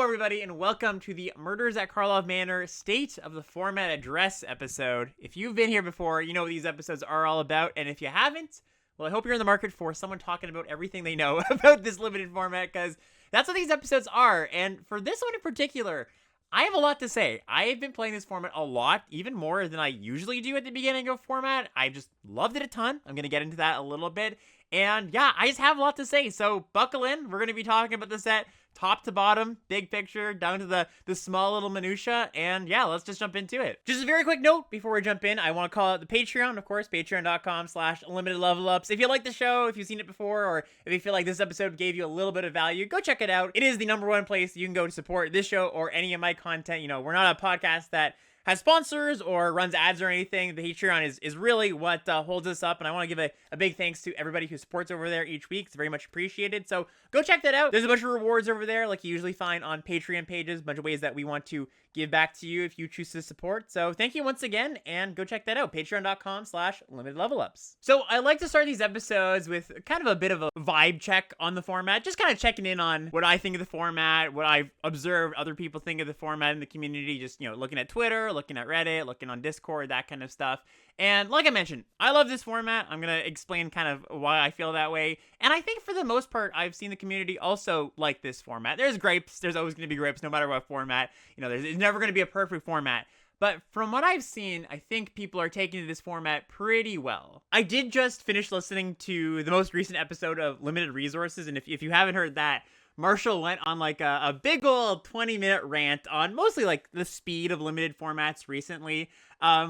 everybody, and welcome to the Murders at Karlov Manor State of the Format Address episode. If you've been here before, you know what these episodes are all about, and if you haven't, well, I hope you're in the market for someone talking about everything they know about this limited format, because that's what these episodes are. And for this one in particular, I have a lot to say. I have been playing this format a lot, even more than I usually do at the beginning of format. I just loved it a ton. I'm going to get into that a little bit. And yeah, I just have a lot to say, so buckle in. We're going to be talking about the set top to bottom, big picture, down to the small little minutia, and yeah, let's just jump into it. Just a very quick note before we jump in, I want to call out the Patreon, of course, patreon.com/unlimitedlevelups. If you like the show, if you've seen it before, or if you feel like this episode gave you a little bit of value, go check it out. It is the #1 place you can go to support this show or any of my content. You know, we're not a podcast that has sponsors or runs ads or anything. The Patreon is really what holds us up, and I want to give a big thanks to everybody who supports over there each week. It's very much appreciated, so go check that out. There's a bunch of rewards over there like you usually find on Patreon pages, a bunch of ways that we want to give back to you if you choose to support. So thank you once again, and go check that out, patreon.com/limitedlevelups. So I like to start these episodes with kind of a bit of a vibe check on the format, just kind of checking in on what I think of the format, what I've observed other people think of the format in the community, just, you know, looking at Twitter, looking at Reddit, looking on Discord, that kind of stuff. And like I mentioned, I love this format. I'm going to explain kind of why I feel that way. And I think for the most part, I've seen the community also like this format. There's gripes. There's always going to be gripes no matter what format. You know, there's never going to be a perfect format. But from what I've seen, I think people are taking to this format pretty well. I did just finish listening to the most recent episode of Limited Resources. And if you haven't heard that, Marshall went on like a big old 20-minute rant on mostly like the speed of limited formats recently,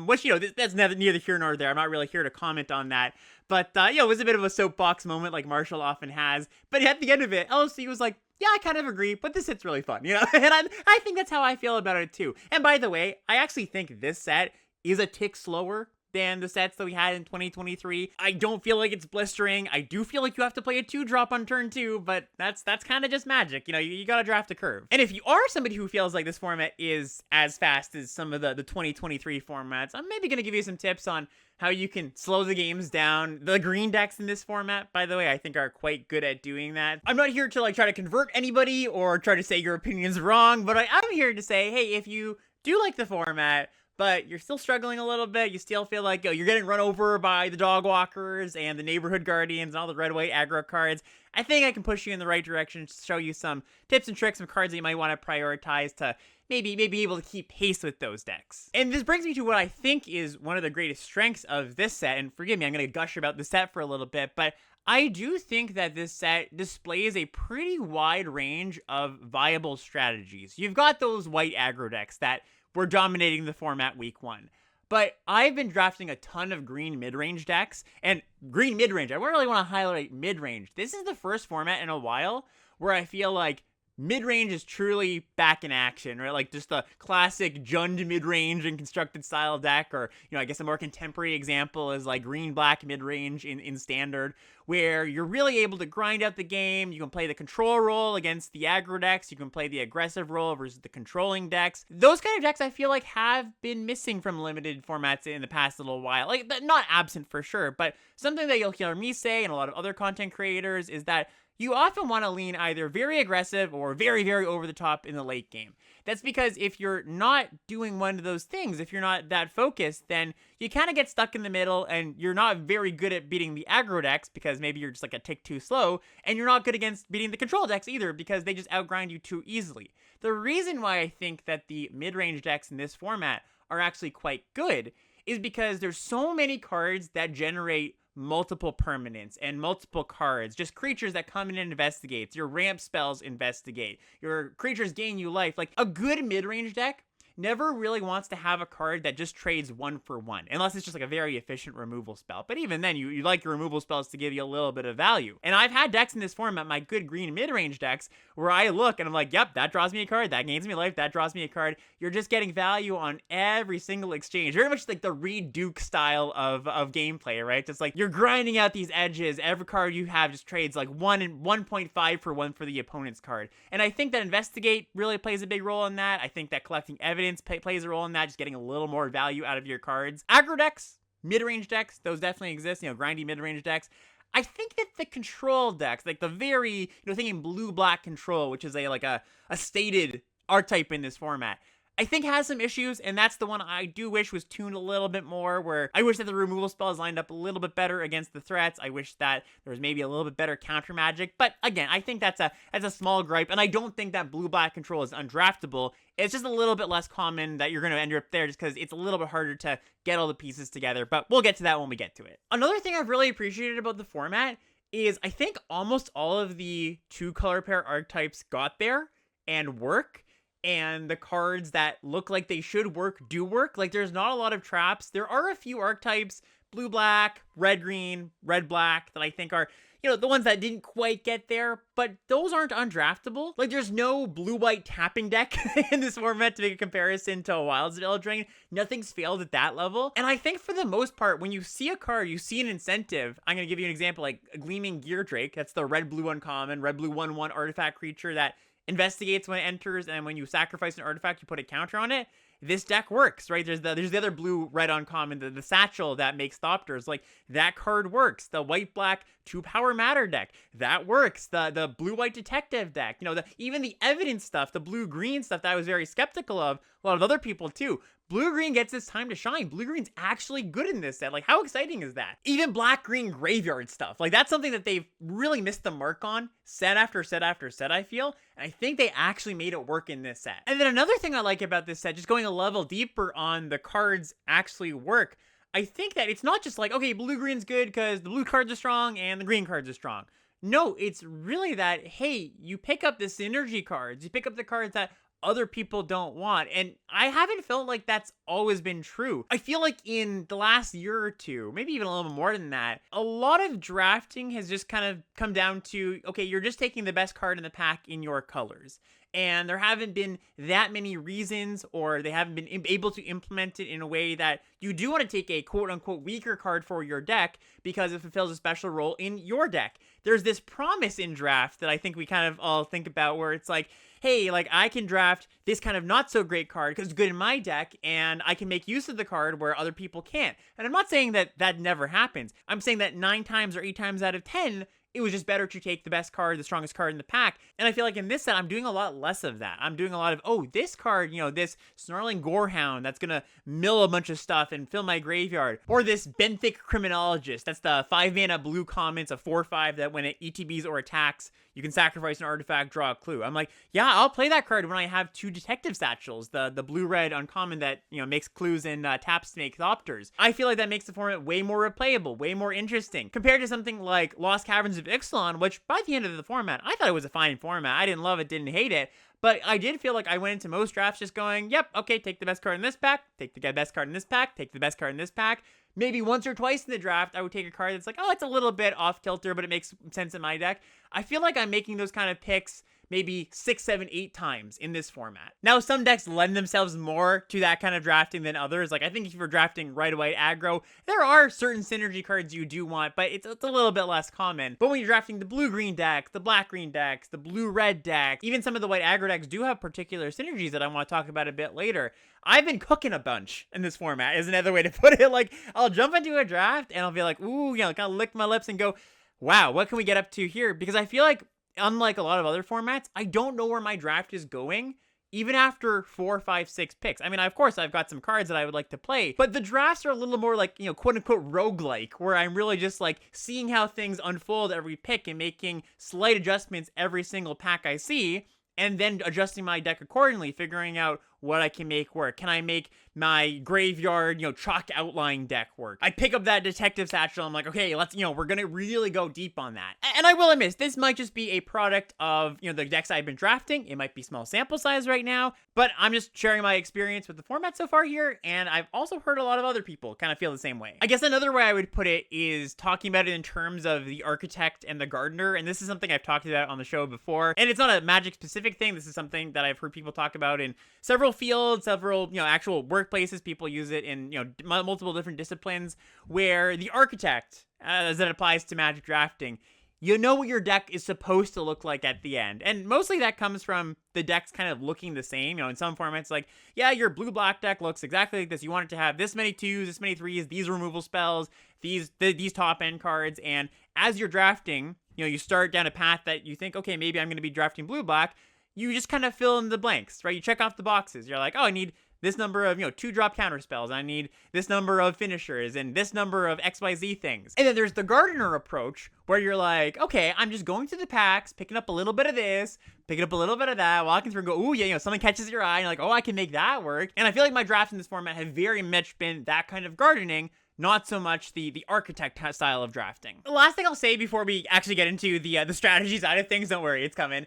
which, you know, that's neither here nor there. I'm not really here to comment on that. But, you know, it was a bit of a soapbox moment like Marshall often has. But at the end of it, LC was like, yeah, I kind of agree, but this set's really fun, you know? And I think that's how I feel about it too. And by the way, I actually think this set is a tick slower than the sets that we had in 2023. I don't feel like it's blistering. I do feel like you have to play a 2-drop on turn 2, but that's kind of just magic. You know, you gotta draft a curve. And if you are somebody who feels like this format is as fast as some of the 2023 formats, I'm maybe gonna give you some tips on how you can slow the games down. The green decks in this format, by the way, I think are quite good at doing that. I'm not here to like try to convert anybody or try to say your opinion's wrong, but I'm here to say, hey, if you do like the format, but you're still struggling a little bit, you still feel like, you're getting run over by the dog walkers and the neighborhood guardians and all the red white aggro cards, I think I can push you in the right direction to show you some tips and tricks, some cards that you might want to prioritize to maybe be able to keep pace with those decks. And this brings me to what I think is one of the greatest strengths of this set, and forgive me, I'm going to gush about the set for a little bit, but I do think that this set displays a pretty wide range of viable strategies. You've got those white aggro decks that were dominating the format week 1. But I've been drafting a ton of green mid-range decks, and green mid-range, I really want to highlight mid-range. This is the first format in a while where I feel like mid-range is truly back in action, right? Like just the classic Jund mid-range and constructed style deck, or, you know, I guess a more contemporary example is like green-black mid-range in standard, where you're really able to grind out the game. You can play the control role against the aggro decks. You can play the aggressive role versus the controlling decks. Those kind of decks I feel like have been missing from limited formats in the past little while. Like, not absent for sure, but something that you'll hear me say and a lot of other content creators is that you often want to lean either very aggressive or very, very over the top in the late game. That's because if you're not doing one of those things, if you're not that focused, then you kind of get stuck in the middle and you're not very good at beating the aggro decks because maybe you're just like a tick too slow, and you're not good against beating the control decks either because they just outgrind you too easily. The reason why I think that the mid-range decks in this format are actually quite good is because there's so many cards that generate multiple permanents and multiple cards, just creatures that come in and investigate. Your ramp spells investigate. Your creatures gain you life. Like, a good mid-range deck never really wants to have a card that just trades 1 for 1, unless it's just like a very efficient removal spell. But even then, you like your removal spells to give you a little bit of value. And I've had decks in this format, my good green mid-range decks, where I look and I'm like, yep, that draws me a card, that gains me life, that draws me a card. You're just getting value on every single exchange. Very much like the Reed Duke style of gameplay, right? Just like you're grinding out these edges. Every card you have just trades like 1 and 1.5 for 1 for the opponent's card. And I think that Investigate really plays a big role in that. I think that collecting evidence plays a role in that, just getting a little more value out of your cards. Aggro decks, mid-range decks, those definitely exist, you know, grindy mid-range decks. I think that the control decks, like the very, thinking blue-black control, which is a stated archetype in this format, I think has some issues, and that's the one I do wish was tuned a little bit more, where I wish that the removal spells lined up a little bit better against the threats. I wish that there was maybe a little bit better counter magic, but again, I think that's a small gripe, and I don't think that blue-black control is undraftable. It's just a little bit less common that you're going to end up there just because it's a little bit harder to get all the pieces together, but we'll get to that when we get to it. Another thing I've really appreciated about the format is I think almost all of the 2-color pair archetypes got there and work. And the cards that look like they should work do work. Like, there's not a lot of traps. There are a few archetypes, blue-black, red-green, red-black, that I think are, the ones that didn't quite get there, but those aren't undraftable. Like, there's no blue-white tapping deck in this format to make a comparison to a Wildsvale Drain. Nothing's failed at that level. And I think for the most part, when you see a card, you see an incentive. I'm going to give you an example, like a Gleaming Gear Drake. That's the red-blue uncommon, red-blue 1/1 artifact creature that investigates when it enters, and when you sacrifice an artifact, you put a counter on it. This deck works, right? There's the other blue-red uncommon, the satchel that makes Thopters. Like, that card works. The white-black 2-power Matter deck, that works. The blue-white detective deck, even the evidence stuff, the blue-green stuff that I was very skeptical of, a lot of other people too. Blue-green gets its time to shine. Blue-green's actually good in this set. Like, how exciting is that? Even black-green graveyard stuff. Like, that's something that they've really missed the mark on set after set after set, I feel. And I think they actually made it work in this set. And then another thing I like about this set, just going a level deeper on the cards actually work, I think that it's not just like, okay, blue-green's good because the blue cards are strong and the green cards are strong. No, it's really that, hey, you pick up the synergy cards. You pick up the cards that other people don't want. And I haven't felt like that's always been true. I feel like in the last year or two, maybe even a little more than that, a lot of drafting has just kind of come down to, okay, you're just taking the best card in the pack in your colors. And there haven't been that many reasons, or they haven't been able to implement it in a way that you do want to take a quote-unquote weaker card for your deck because it fulfills a special role in your deck. There's this promise in draft that I think we kind of all think about where it's like, hey, like, I can draft this kind of not so great card because it's good in my deck, and I can make use of the card where other people can't. And I'm not saying that that never happens. I'm saying that 9 times or 8 times out of 10, it was just better to take the best card, the strongest card in the pack. And I feel like in this set, I'm doing a lot less of that. I'm doing a lot of, oh, this card, this Snarling Gorehound that's going to mill a bunch of stuff and fill my graveyard. Or this Benthic Criminologist. That's the 5-mana blue common. It's a 4/5 that when it ETBs or attacks, you can sacrifice an artifact, draw a clue. I'm like, yeah, I'll play that card when I have 2 detective satchels, the blue-red uncommon that, makes clues and taps to make Thopters. I feel like that makes the format way more replayable, way more interesting, compared to something like Lost Caverns of Ixalan, which by the end of the format, I thought it was a fine format. I didn't love it, didn't hate it, but I did feel like I went into most drafts just going, yep, okay, take the best card in this pack, take the best card in this pack, take the best card in this pack. Maybe once or twice in the draft, I would take a card that's like, oh, it's a little bit off kilter, but it makes sense in my deck. I feel like I'm making those kind of picks maybe 6, 7, 8 times in this format. Now, some decks lend themselves more to that kind of drafting than others. Like, I think if you're drafting right-away aggro, there are certain synergy cards you do want, but it's a little bit less common. But when you're drafting the blue-green decks, the black-green decks, the blue-red decks, even some of the white aggro decks do have particular synergies that I want to talk about a bit later. I've been cooking a bunch in this format, is another way to put it. Like, I'll jump into a draft, and I'll be like, ooh, kind of lick my lips and go, wow, what can we get up to here? Because I feel like, unlike a lot of other formats, I don't know where my draft is going, even after 4, 5, 6 picks. I mean, of course, I've got some cards that I would like to play, but the drafts are a little more like, quote-unquote roguelike, where I'm really just, like, seeing how things unfold every pick and making slight adjustments every single pack I see, and then adjusting my deck accordingly, figuring out what I can make work. Can I make my graveyard, chalk outline deck work? I pick up that detective satchel. I'm like, okay, let's, we're going to really go deep on that. And I will admit, this might just be a product of, the decks I've been drafting. It might be small sample size right now, but I'm just sharing my experience with the format so far here. And I've also heard a lot of other people kind of feel the same way. I guess another way I would put it is talking about it in terms of the architect and the gardener. And this is something I've talked about on the show before. And it's not a Magic specific thing. This is something that I've heard people talk about in several fields, several, actual workplaces. People use it in, multiple different disciplines, where the architect, as it applies to Magic drafting, you know what your deck is supposed to look like at the end. And mostly that comes from the decks kind of looking the same. In some formats, like, yeah, your blue-black deck looks exactly like this. You want it to have this many 2s, this many 3s, these removal spells, these top-end cards, and as you're drafting, you start down a path that you think, okay, maybe I'm going to be drafting blue-black. You just kind of fill in the blanks, right? You check off the boxes. You're like, oh, I need this number of, 2-drop counter spells. I need this number of finishers and this number of XYZ things. And then there's the gardener approach where you're like, okay, I'm just going through the packs, picking up a little bit of this, picking up a little bit of that, walking through and go, ooh, yeah, something catches your eye. And you're like, oh, I can make that work. And I feel like my drafts in this format have very much been that kind of gardening, not so much the architect style of drafting. The last thing I'll say before we actually get into the strategy side of things, don't worry, it's coming,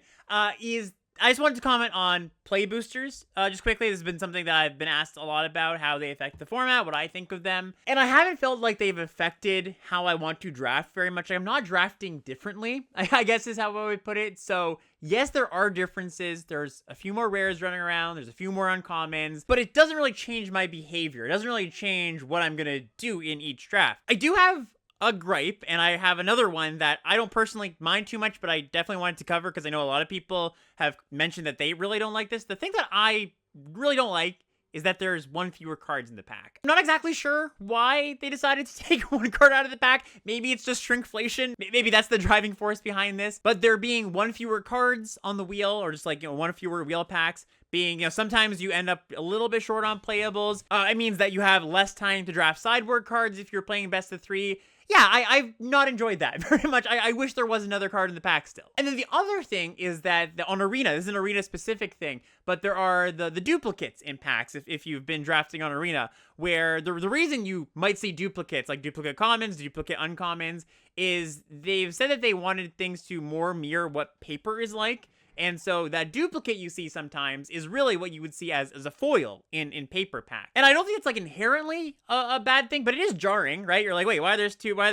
is I just wanted to comment on play boosters. Just quickly, this has been something that I've been asked a lot about, how they affect the format, what I think of them. And I haven't felt like they've affected how I want to draft very much. I'm not drafting differently, I guess is how I would put it. So yes, there are differences. There's a few more rares running around. There's a few more uncommons, but it doesn't really change my behavior. It doesn't really change what I'm going to do in each draft. I do have a gripe, and I have another one that I don't personally mind too much, but I definitely wanted to cover because I know a lot of people have mentioned that they really don't like this. The thing that I really don't like is that there's one fewer cards in the pack. I'm not exactly sure why they decided to take one card out of the pack. Maybe it's just shrinkflation. Maybe that's the driving force behind this. But there being one fewer cards on the wheel, or just like, one fewer wheel packs, being, sometimes you end up a little bit short on playables. It means that you have less time to draft sideboard cards if you're playing best of 3. Yeah, I've not enjoyed that very much. I wish there was another card in the pack still. And then the other thing is that on Arena, this is an Arena-specific thing, but there are the duplicates in packs if you've been drafting on Arena, where the reason you might see duplicates, like duplicate commons, duplicate uncommons, is they've said that they wanted things to more mirror what paper is like. And so that duplicate you see sometimes is really what you would see as a foil in paper pack. And I don't think it's like inherently a bad thing, but it is jarring, right? You're like, wait, why are there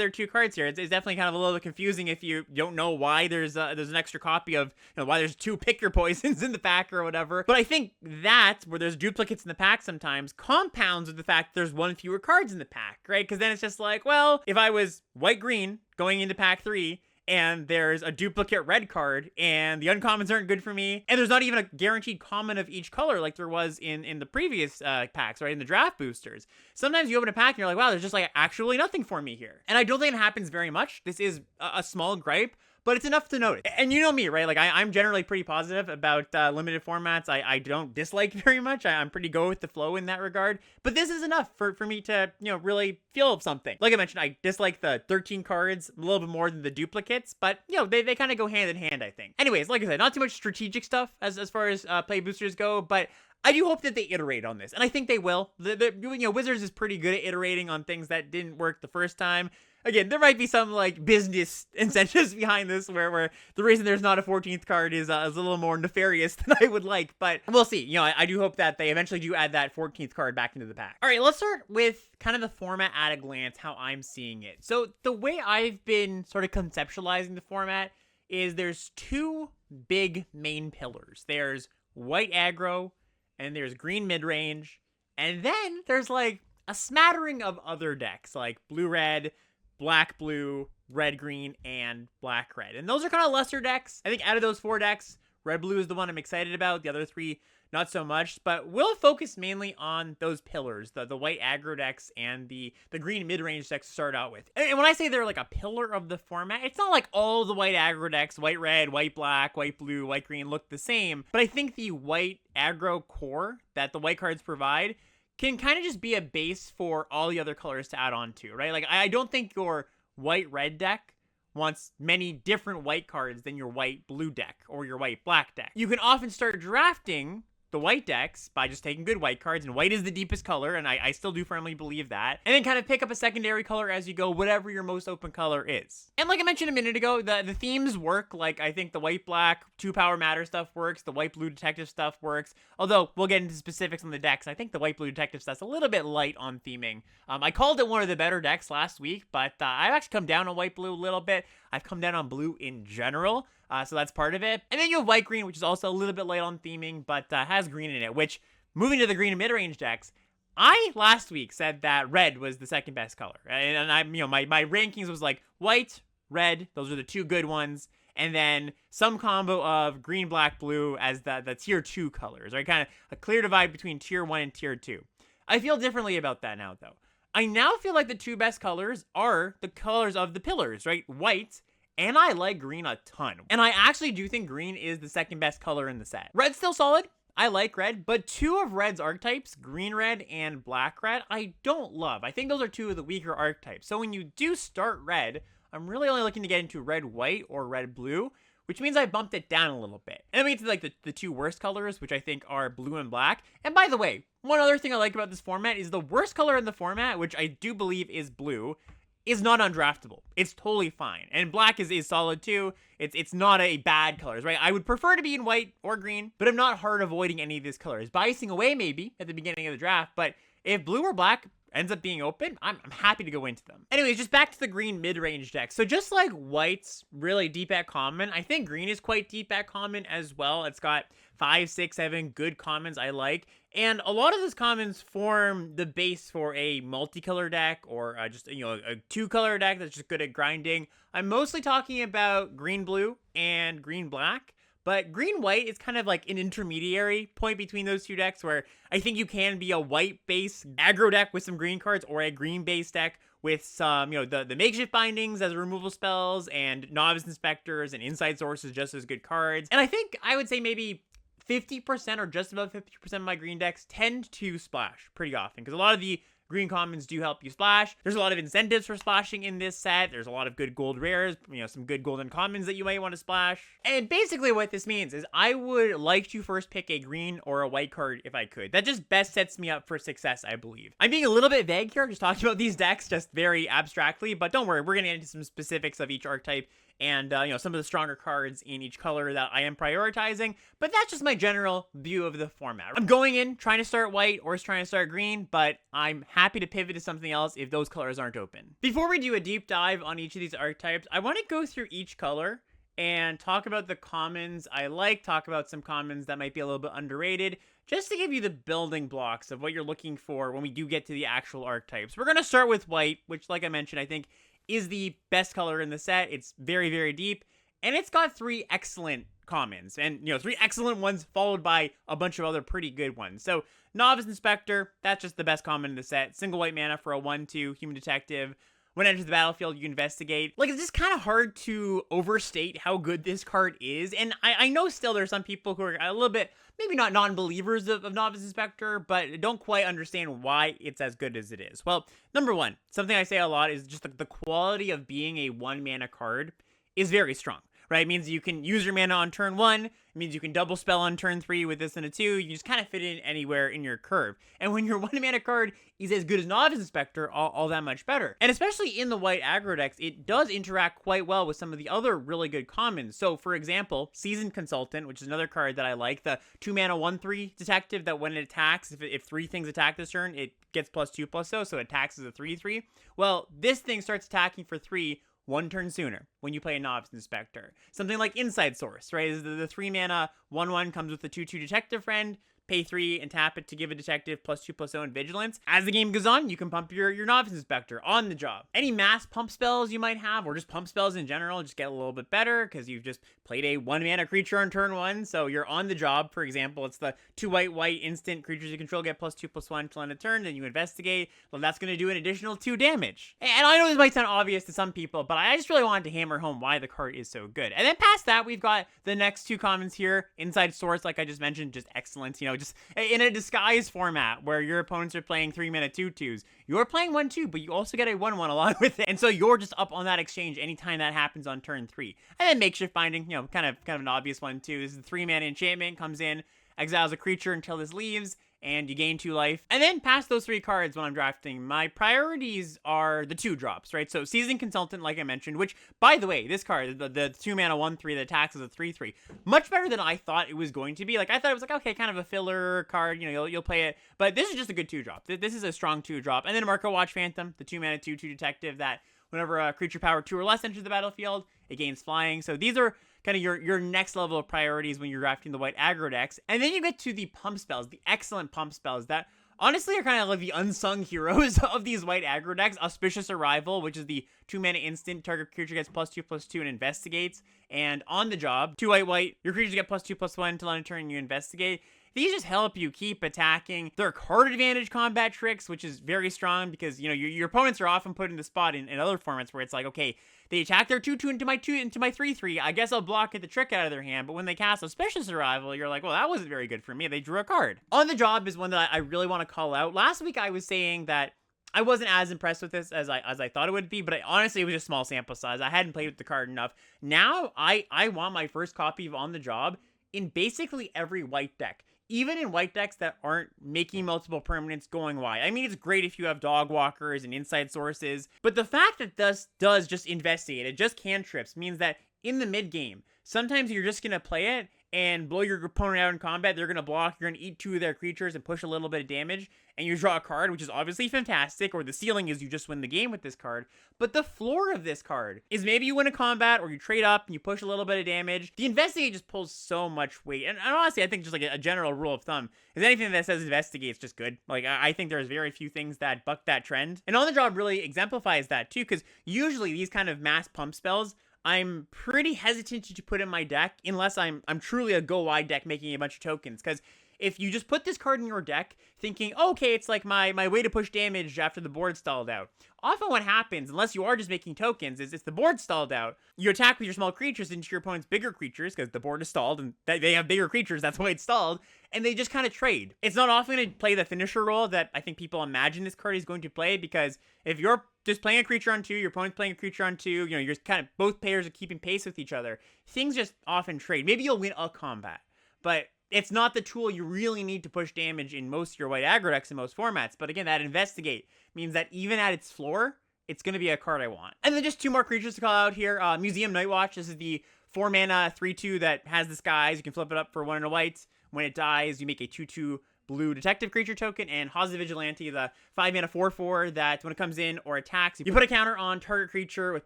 two cards here? It's definitely kind of a little bit confusing if you don't know why there's an extra copy of, why there's 2 pick your poisons in the pack or whatever. But I think that where there's duplicates in the pack sometimes compounds with the fact that there's one fewer cards in the pack, right? Because then it's just like, well, if I was white-green going into pack 3, and there's a duplicate red card, and the uncommons aren't good for me, and there's not even a guaranteed common of each color like there was in the previous packs, right, in the draft boosters. Sometimes you open a pack and you're like, wow, there's just like actually nothing for me here. And I don't think it happens very much. This is a small gripe, but it's enough to notice. And you know me, right? Like, I'm generally pretty positive about limited formats. I don't dislike very much. I'm pretty go with the flow in that regard. But this is enough for me to, really feel something. Like I mentioned, I dislike the 13 cards a little bit more than the duplicates, but, they kind of go hand in hand, I think. Anyways, like I said, not too much strategic stuff as far as play boosters go, but I do hope that they iterate on this, and I think they will. Wizards is pretty good at iterating on things that didn't work the first time. Again, there might be some, like, business incentives behind this where the reason there's not a 14th card is a little more nefarious than I would like, but we'll see. I do hope that they eventually do add that 14th card back into the pack. All right, let's start with kind of the format at a glance, how I'm seeing it. So the way I've been sort of conceptualizing the format is there's 2 big main pillars. There's white aggro, and there's green mid-range, and then there's, like, a smattering of other decks, like blue-red, black-blue, red-green, and black-red. And those are kind of lesser decks. I think out of those 4 decks, red-blue is the one I'm excited about. The other 3, not so much. But we'll focus mainly on those pillars, the white aggro decks and the green mid-range decks to start out with. And when I say they're like a pillar of the format, it's not like all the white aggro decks, white-red, white-black, white-blue, white-green, look the same. But I think the white aggro core that the white cards provide can kind of just be a base for all the other colors to add on to, right? Like, I don't think your white-red deck wants many different white cards than your white-blue deck or your white-black deck. You can often start drafting the white decks by just taking good white cards, and white is the deepest color, and I still do firmly believe that, and then kind of pick up a secondary color as you go, whatever your most open color is. And like I mentioned a minute ago, the themes work. Like, I think the white-black 2-power matter stuff works, the white-blue detective stuff works, although we'll get into specifics on the decks. I think the white-blue detective stuff's a little bit light on theming. I called it one of the better decks last week, but I've actually come down on white-blue a little bit. I've come down on blue in general. So that's part of it. And then you have white-green, which is also a little bit light on theming, but has green in it, which, moving to the green and mid-range decks, I last week said that red was the second best color. And I, my rankings was like white, red, those are the 2 good ones, and then some combo of green, black, blue as the tier 2 colors, right? Kind of a clear divide between tier 1 and tier 2. I feel differently about that now, though. I now feel like the two best colors are the colors of the pillars, right? White, and I like green a ton. And I actually do think green is the second best color in the set. Red's still solid. I like red, but two of red's archetypes, green red and black red, I don't love. I think those are two of the weaker archetypes. So when you do start red, I'm really only looking to get into red white or red blue, which means I bumped it down a little bit. And then we get to like the two worst colors, which I think are blue and black. And by the way, one other thing I like about this format is the worst color in the format, which I do believe is blue, is not undraftable. It's totally fine. And black is solid too. It's not a bad colors, right? I would prefer to be in white or green, but I'm not hard avoiding any of these colors. Biasing away maybe at the beginning of the draft, but if blue or black ends up being open, I'm happy to go into them. Anyways, just back to the green mid-range deck. So just like white's really deep at common, I think green is quite deep at common as well. It's got 5, 6, 7 good commons I like. And a lot of those commons form the base for a multicolor deck or just, a two-color deck that's just good at grinding. I'm mostly talking about green-blue and green-black. But green-white is kind of like an intermediary point between those two decks where I think you can be a white-based aggro deck with some green cards or a green-based deck with some, the makeshift bindings as removal spells and novice inspectors and inside sources just as good cards. And I think I would say maybe 50% or just about 50% of my green decks tend to splash pretty often because a lot of the green commons do help you splash. There's a lot of incentives for splashing in this set. There's a lot of good gold rares, some good golden commons that you might want to splash. And basically what this means is I would like to first pick a green or a white card if I could. That just best sets me up for success, I believe. I'm being a little bit vague here, just talking about these decks just very abstractly, but don't worry, we're going to get into some specifics of each archetype and, some of the stronger cards in each color that I am prioritizing. But that's just my general view of the format. I'm going in trying to start white or trying to start green, but I'm happy to pivot to something else if those colors aren't open. Before we do a deep dive on each of these archetypes, I want to go through each color and talk about the commons I like, talk about some commons that might be a little bit underrated, just to give you the building blocks of what you're looking for when we do get to the actual archetypes. We're going to start with white, which, like I mentioned, I think is the best color in the set. It's very, very deep, and it's got 3 excellent commons, and 3 excellent ones followed by a bunch of other pretty good ones. So Novice Inspector, that's just the best common in the set. Single white mana for a 1/2 human detective. When it enters the battlefield, you investigate. Like, it's just kind of hard to overstate how good this card is, and I know still there's some people who are a little bit, maybe not non-believers of Novice Inspector, but don't quite understand why it's as good as it is. Well, number one, something I say a lot is just the quality of being a 1-mana card is very strong, right? It means you can use your mana on turn 1. It means you can double spell on turn 3 with this and a 2. You just kind of fit in anywhere in your curve. And when your 1-mana card is as good as Novice Inspector, all that much better. And especially in the white aggro decks, it does interact quite well with some of the other really good commons. So, for example, Seasoned Consultant, which is another card that I like, the 2-mana 1/3 detective that when it attacks, if 3 things attack this turn, it gets +2/+0, so it attacks as a 3/3. Well, this thing starts attacking for 3 1 turn sooner when you play a Novice Inspector. Something like Inside Source, right? The 3-mana 1/1 comes with the 2/2 Detective Friend. Pay 3 and tap it to give a detective +2/+0 in vigilance. As the game goes on, you can pump your Novice Inspector on the job. Any mass pump spells you might have, or just pump spells in general, just get a little bit better because you've just played a 1-mana creature on turn 1, so you're on the job. For example, it's the 2 white instant creatures you control get +2/+1 till end of turn, then you investigate. Well, that's going to do an additional 2 damage. And I know this might sound obvious to some people, but I just really wanted to hammer home why the card is so good. And then past that, we've got the next 2 commons here. Inside Source, like I just mentioned, just excellent. Just in a disguise format where your opponents are playing 3-mana 2/2s. You're playing 1/2, but you also get a 1/1 along with it. And so you're just up on that exchange anytime that happens on turn 3. And then Makeshift Binding, kind of an obvious one too. This is the 3-mana enchantment, comes in, exiles a creature until this leaves, and you gain 2 life. And then past those 3 cards when I'm drafting, my priorities are the 2 drops, right? So Seasoned Consultant, like I mentioned, which, by the way, this card, the 2-mana 1/3 that attacks as a 3/3, much better than I thought it was going to be. Like, I thought it was like, okay, kind of a filler card, you'll play it. But this is just a good 2-drop. This is a strong 2-drop. And then Marco Watch Phantom, the 2-mana 2/2 detective that whenever a creature power 2 or less enters the battlefield, it gains flying. So these are kind of your next level of priorities when you're drafting the white aggro decks. And then you get to the pump spells, the excellent pump spells that honestly are kind of like the unsung heroes of these white aggro decks. Auspicious Arrival, which is the 2-mana instant, target creature gets +2/+2 and investigates. And on the job, 2 white, your creatures get +2/+1 until end of turn, you investigate. these just help you keep attacking. They're card advantage combat tricks, which is very strong because, you know, your opponents are often put in the spot in other formats where it's like, okay, they attack their 2/2 into my 3/3. I guess I'll block get the trick out of their hand. But when they cast Auspicious Arrival, you're like, well, that wasn't very good for me. They drew a card. On the Job is one that I really want to call out. Last week I was saying that I wasn't as impressed with this as I thought it would be, but honestly, it was just small sample size. I hadn't played with the card enough. Now, I want my first copy of On the Job in basically every white deck. Even in white decks that aren't making multiple permanents going wide. I mean, it's great if you have Dog Walkers and Inside Sources, but the fact that this does just investigate, it just cantrips, means that in the mid game, sometimes you're just going to play it and blow your opponent out in combat. They're going to block, you're going to eat 2 of their creatures and push a little bit of damage, and you draw a card, which is obviously fantastic, or the ceiling is you just win the game with this card. But the floor of this card is maybe you win a combat, or you trade up and you push a little bit of damage. The Investigate just pulls so much weight, and honestly, I think just like a general rule of thumb is anything that says Investigate is just good. Like, I think there's very few things that buck that trend. And On the Job really exemplifies that too, because usually these kind of mass pump spells, I'm pretty hesitant to put in my deck unless I'm truly a go wide deck making a bunch of tokens. Because if you just put this card in your deck thinking, oh, okay, it's like my way to push damage after the board stalled out. Often what happens, unless you are just making tokens, is if the board stalled out, you attack with your small creatures into your opponent's bigger creatures because the board is stalled and they have bigger creatures, that's why it's stalled, and they just kind of trade. It's not often going to play the finisher role that I think people imagine this card is going to play, because if you're just playing a creature on 2, your opponent's playing a creature on 2, you know, you're kind of, both players are keeping pace with each other, things just often trade. Maybe you'll win a combat, but it's not the tool you really need to push damage in most of your white aggro decks in most formats. But again, that Investigate means that even at its floor, it's going to be a card I want. And then just 2 more creatures to call out here. Museum Nightwatch. This is the 4 mana 3/2 that has Disguise. You can flip it up for 1 and a white. When it dies, you make a 2/2 blue detective creature token, and Haza Vigilante, the 5 mana 4/4 that when it comes in or attacks, you put a counter on target creature with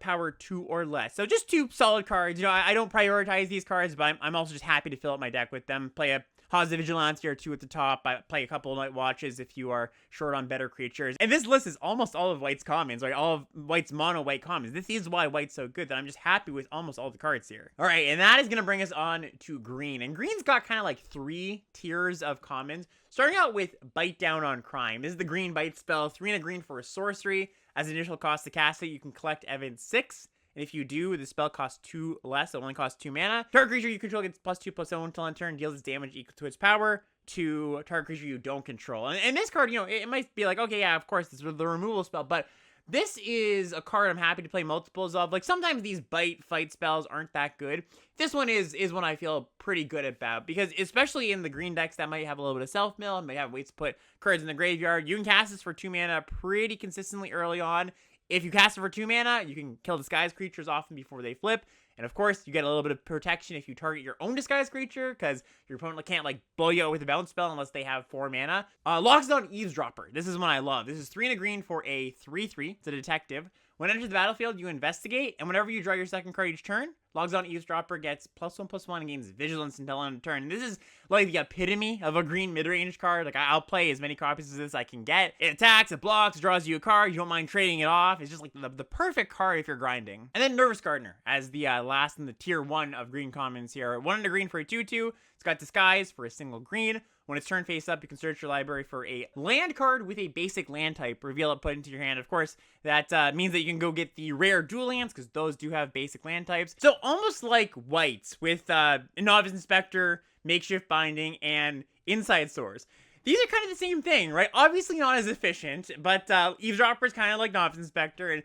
power 2 or less. So just 2 solid cards. You know, I don't prioritize these cards, but I'm also just happy to fill up my deck with them. Play a Haza Vigilante or 2 at the top. I play a couple of Night Watches if you are short on better creatures. And this list is almost all of White's commons, right? All of White's mono white commons. This is why White's so good, that I'm just happy with almost all the cards here. All right, and that is going to bring us on to Green. And Green's got kind of like 3 tiers of commons. Starting out with Bite Down on Crime. This is the green bite spell, 3 and a green for a sorcery. As initial cost to cast it, you can collect Evan 6. And if you do, the spell costs 2 less. It only costs 2 mana. Target creature you control gets +2/+0 until end turn, deals its damage equal to its power to target creature you don't control. And this card, you know, it might be like, okay, yeah, of course, this is the removal spell, but this is a card I'm happy to play multiples of. Like, sometimes these bite fight spells aren't that good. This one is one I feel pretty good about, because especially in the green decks that might have a little bit of self-mill, might have ways to put cards in the graveyard, you can cast this for 2 mana pretty consistently early on. If you cast it for 2 mana, you can kill disguised creatures often before they flip. And of course, you get a little bit of protection if you target your own disguised creature, because your opponent can't like blow you out with a bounce spell unless they have 4 mana. Lockdown Eavesdropper. This is one I love. This is 3 and a green for a 3/3. It's a detective. When it enters the battlefield, you investigate, and whenever you draw your second card each turn, logs on Eavesdropper, gets +1/+1 and gains vigilance until end of turn. This is like the epitome of a green mid-range card. Like, I'll play as many copies of this I can get. It attacks, it blocks, draws you a card, you don't mind trading it off. It's just like the perfect card if you're grinding. And then Nervous Gardener as the last in the tier 1 of green commons here. 1 and a green for a 2/2. It's got Disguise for a single green. When it's turn face up, you can search your library for a land card with a basic land type. Reveal it, put it into your hand. Of course, that means that you can go get the rare dual lands, because those do have basic land types. So almost like White's with Novice Inspector, Makeshift Binding, and Inside Source. These are kind of the same thing, right? Obviously not as efficient, but Eavesdropper is kind of like Novice Inspector, and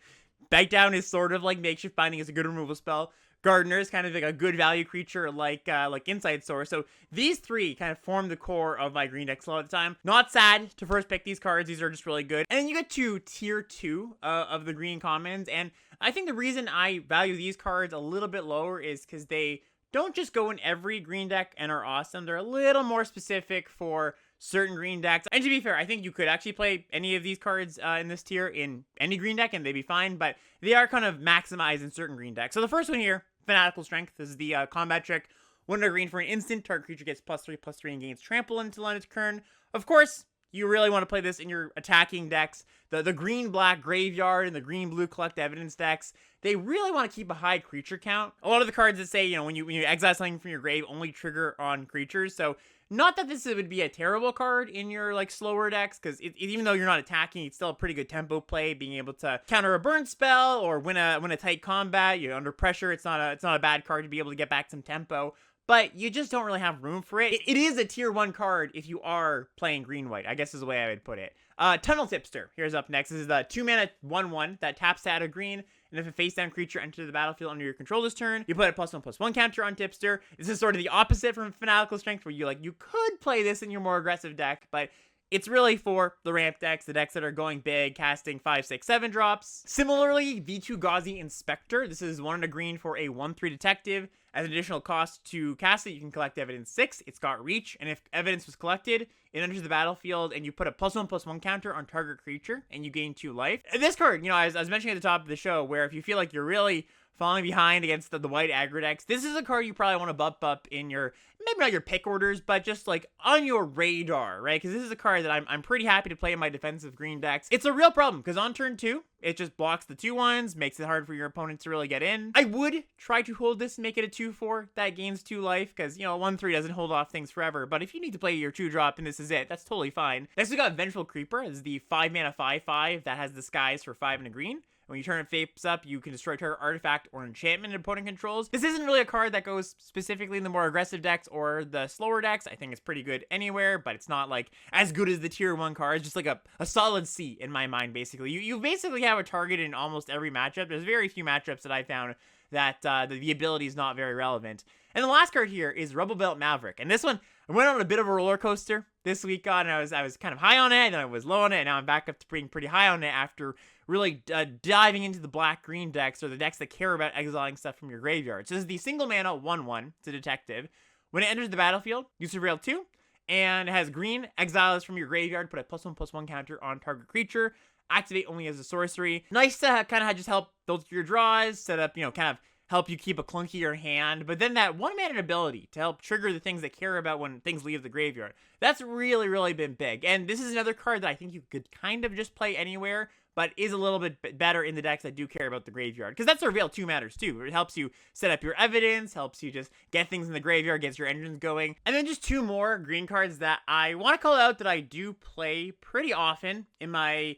Bite Down is sort of like Makeshift Binding is a good removal spell. Gardener is kind of like a good value creature like Inside Source. So these 3 kind of form the core of my green decks a lot of the time. Not sad to first pick these cards. These are just really good. And then you get to tier 2 of the green commons. And I think the reason I value these cards a little bit lower is because they don't just go in every green deck and are awesome. They're a little more specific for certain green decks. And to be fair, I think you could actually play any of these cards in this tier in any green deck and they'd be fine, but they are kind of maximized in certain green decks. So the first one here, Fanatical Strength. This is the combat trick. 1 and a green for an instant. Target creature gets +3/+3 and gains trample until end of turn. Of course, you really want to play this in your attacking decks. The green-black graveyard and the green-blue collect evidence decks, they really want to keep a high creature count. A lot of the cards that say, you know, when you exile something from your grave only trigger on creatures. So Not that this would be a terrible card in your like slower decks, because even though you're not attacking, it's still a pretty good tempo play. Being able to counter a burn spell or win a tight combat, you're under pressure. It's not a bad card to be able to get back some tempo. But you just don't really have room for it. It is a tier 1 card if you are playing green-white, I guess is the way I would put it. Tunnel Tipster, here's up next. This is the 2-mana 1/1 that taps to add a green, and if a face-down creature enters the battlefield under your control this turn, you put a +1/+1 counter on Tipster. This is sort of the opposite from Fanatical Strength, where you could play this in your more aggressive deck, but it's really for the ramp decks, the decks that are going big, casting 5, 6, 7 drops. Similarly, V2 Gauzy Inspector. This is 1 and a green for a 1/3 detective. As an additional cost to cast it, you can collect evidence 6. It's got reach, and if evidence was collected, it enters the battlefield, and you put a +1/+1 counter on target creature, and you gain 2 life. And this card, as I was mentioning at the top of the show, where if you feel like you're really falling behind against the white aggro decks, this is a card you probably want to bump up in your, maybe not your pick orders, but just like on your radar, right? Because this is a card that I'm pretty happy to play in my defensive green decks. It's a real problem, because on turn 2, it just blocks the 2/1s, makes it hard for your opponent to really get in. I would try to hold this and make it a 2/4 that gains 2 life, because, 1/3 doesn't hold off things forever, but if you need to play your 2-drop and this is it, that's totally fine. Next we got Vengeful Creeper. This is the 5-mana 5/5 that has Disguise for 5 and a green. When you turn it face up, you can destroy target artifact or enchantment an opponent controls. This isn't really a card that goes specifically in the more aggressive decks or the slower decks. I think it's pretty good anywhere, but it's not like as good as the tier 1 cards. Just like a solid C in my mind, basically. You basically have a target in almost every matchup. There's very few matchups that I found that the ability is not very relevant. And the last card here is Rebel Belt Maverick. And this one, I went on a bit of a roller coaster this week and I was kind of high on it, and then I was low on it, and now I'm back up to being pretty high on it after really diving into the black-green decks, or the decks that care about exiling stuff from your graveyard. So this is the single mana 1/1. It's a detective. When it enters the battlefield, you surveil 2, and it has green, exile this from your graveyard, put a +1/+1 counter on target creature, activate only as a sorcery. Nice to kind of just help build your draws, set up, kind of help you keep a clunkier hand, but then that 1-mana ability to help trigger the things that care about when things leave the graveyard. That's really, really been big. And this is another card that I think you could kind of just play anywhere, but is a little bit better in the decks that do care about the graveyard. Because that Surveil 2 matters too. It helps you set up your evidence, helps you just get things in the graveyard, gets your engines going. And then just 2 more green cards that I want to call out that I do play pretty often in my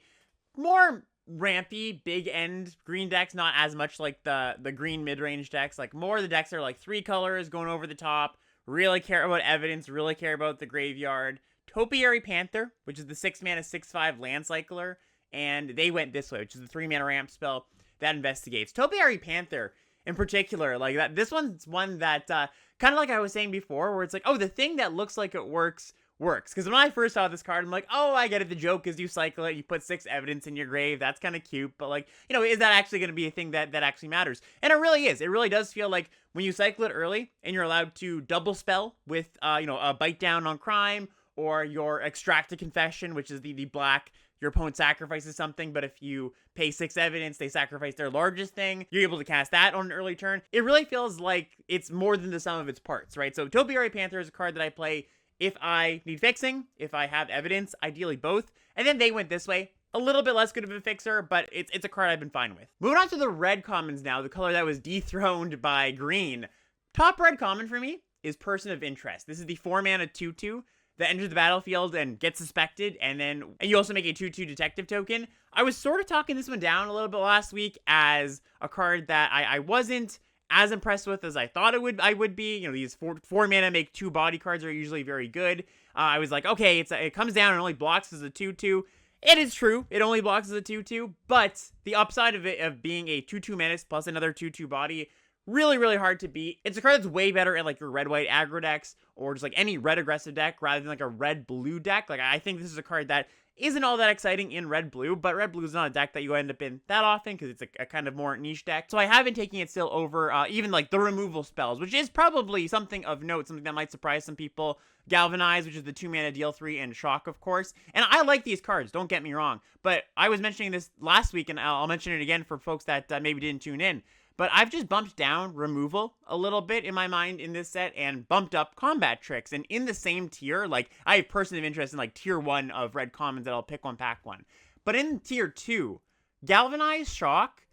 more rampy, big end green decks, not as much like the green mid-range decks. Like more of the decks are like 3 colors going over the top, really care about evidence, really care about the graveyard. Topiary Panther, which is the 6-mana 6/5 land cycler, and they went this way, which is the 3-mana ramp spell that investigates. Topiary Panther in particular, like that, this one's one that kind of like I was saying before, where it's like, oh, the thing that looks like it works. Because when I first saw this card, I'm like, oh, I get it. The joke is you cycle it, you put 6 evidence in your grave. That's kind of cute. But like, is that actually going to be a thing that actually matters? And it really is. It really does feel like when you cycle it early and you're allowed to double spell with, a bite down on crime, or your extract a confession, which is the black. Your opponent sacrifices something, but if you pay 6 evidence, they sacrifice their largest thing. You're able to cast that on an early turn. It really feels like it's more than the sum of its parts, right? So Topiary Panther is a card that I play if I need fixing, if I have evidence, ideally both. And then they went this way. A little bit less good of a fixer, but it's a card I've been fine with. Moving on to the red commons now, the color that was dethroned by green. Top red common for me is Person of Interest. This is the 4-mana 2/2 that enters the battlefield and gets suspected, and you also make a 2/2 detective token. I was sort of talking this one down a little bit last week as a card that I wasn't as impressed with as I thought I would be. These 4 mana make 2 body cards are usually very good. I was like, okay, it comes down and only blocks as a 2/2. It is true, it only blocks as a 2/2, but the upside of it, of being a 2/2 menace plus another 2/2 body, really, really hard to beat. It's a card that's way better in like your red-white aggro decks, or just like any red aggressive deck, rather than like a red-blue deck. Like, I think this is a card that isn't all that exciting in red-blue, but red-blue is not a deck that you end up in that often, because it's a kind of more niche deck. So I have been taking it still over even like the removal spells, which is probably something of note, something that might surprise some people. Galvanize, which is the 2-mana deal 3, and Shock, of course. And I like these cards, don't get me wrong, but I was mentioning this last week, and I'll mention it again for folks that maybe didn't tune in. But I've just bumped down removal a little bit in my mind in this set, and bumped up combat tricks. And in the same tier, like, I have Person of Interest in like tier 1 of red commons that I'll pick one, pack one. But in tier 2, Galvanize, Shock,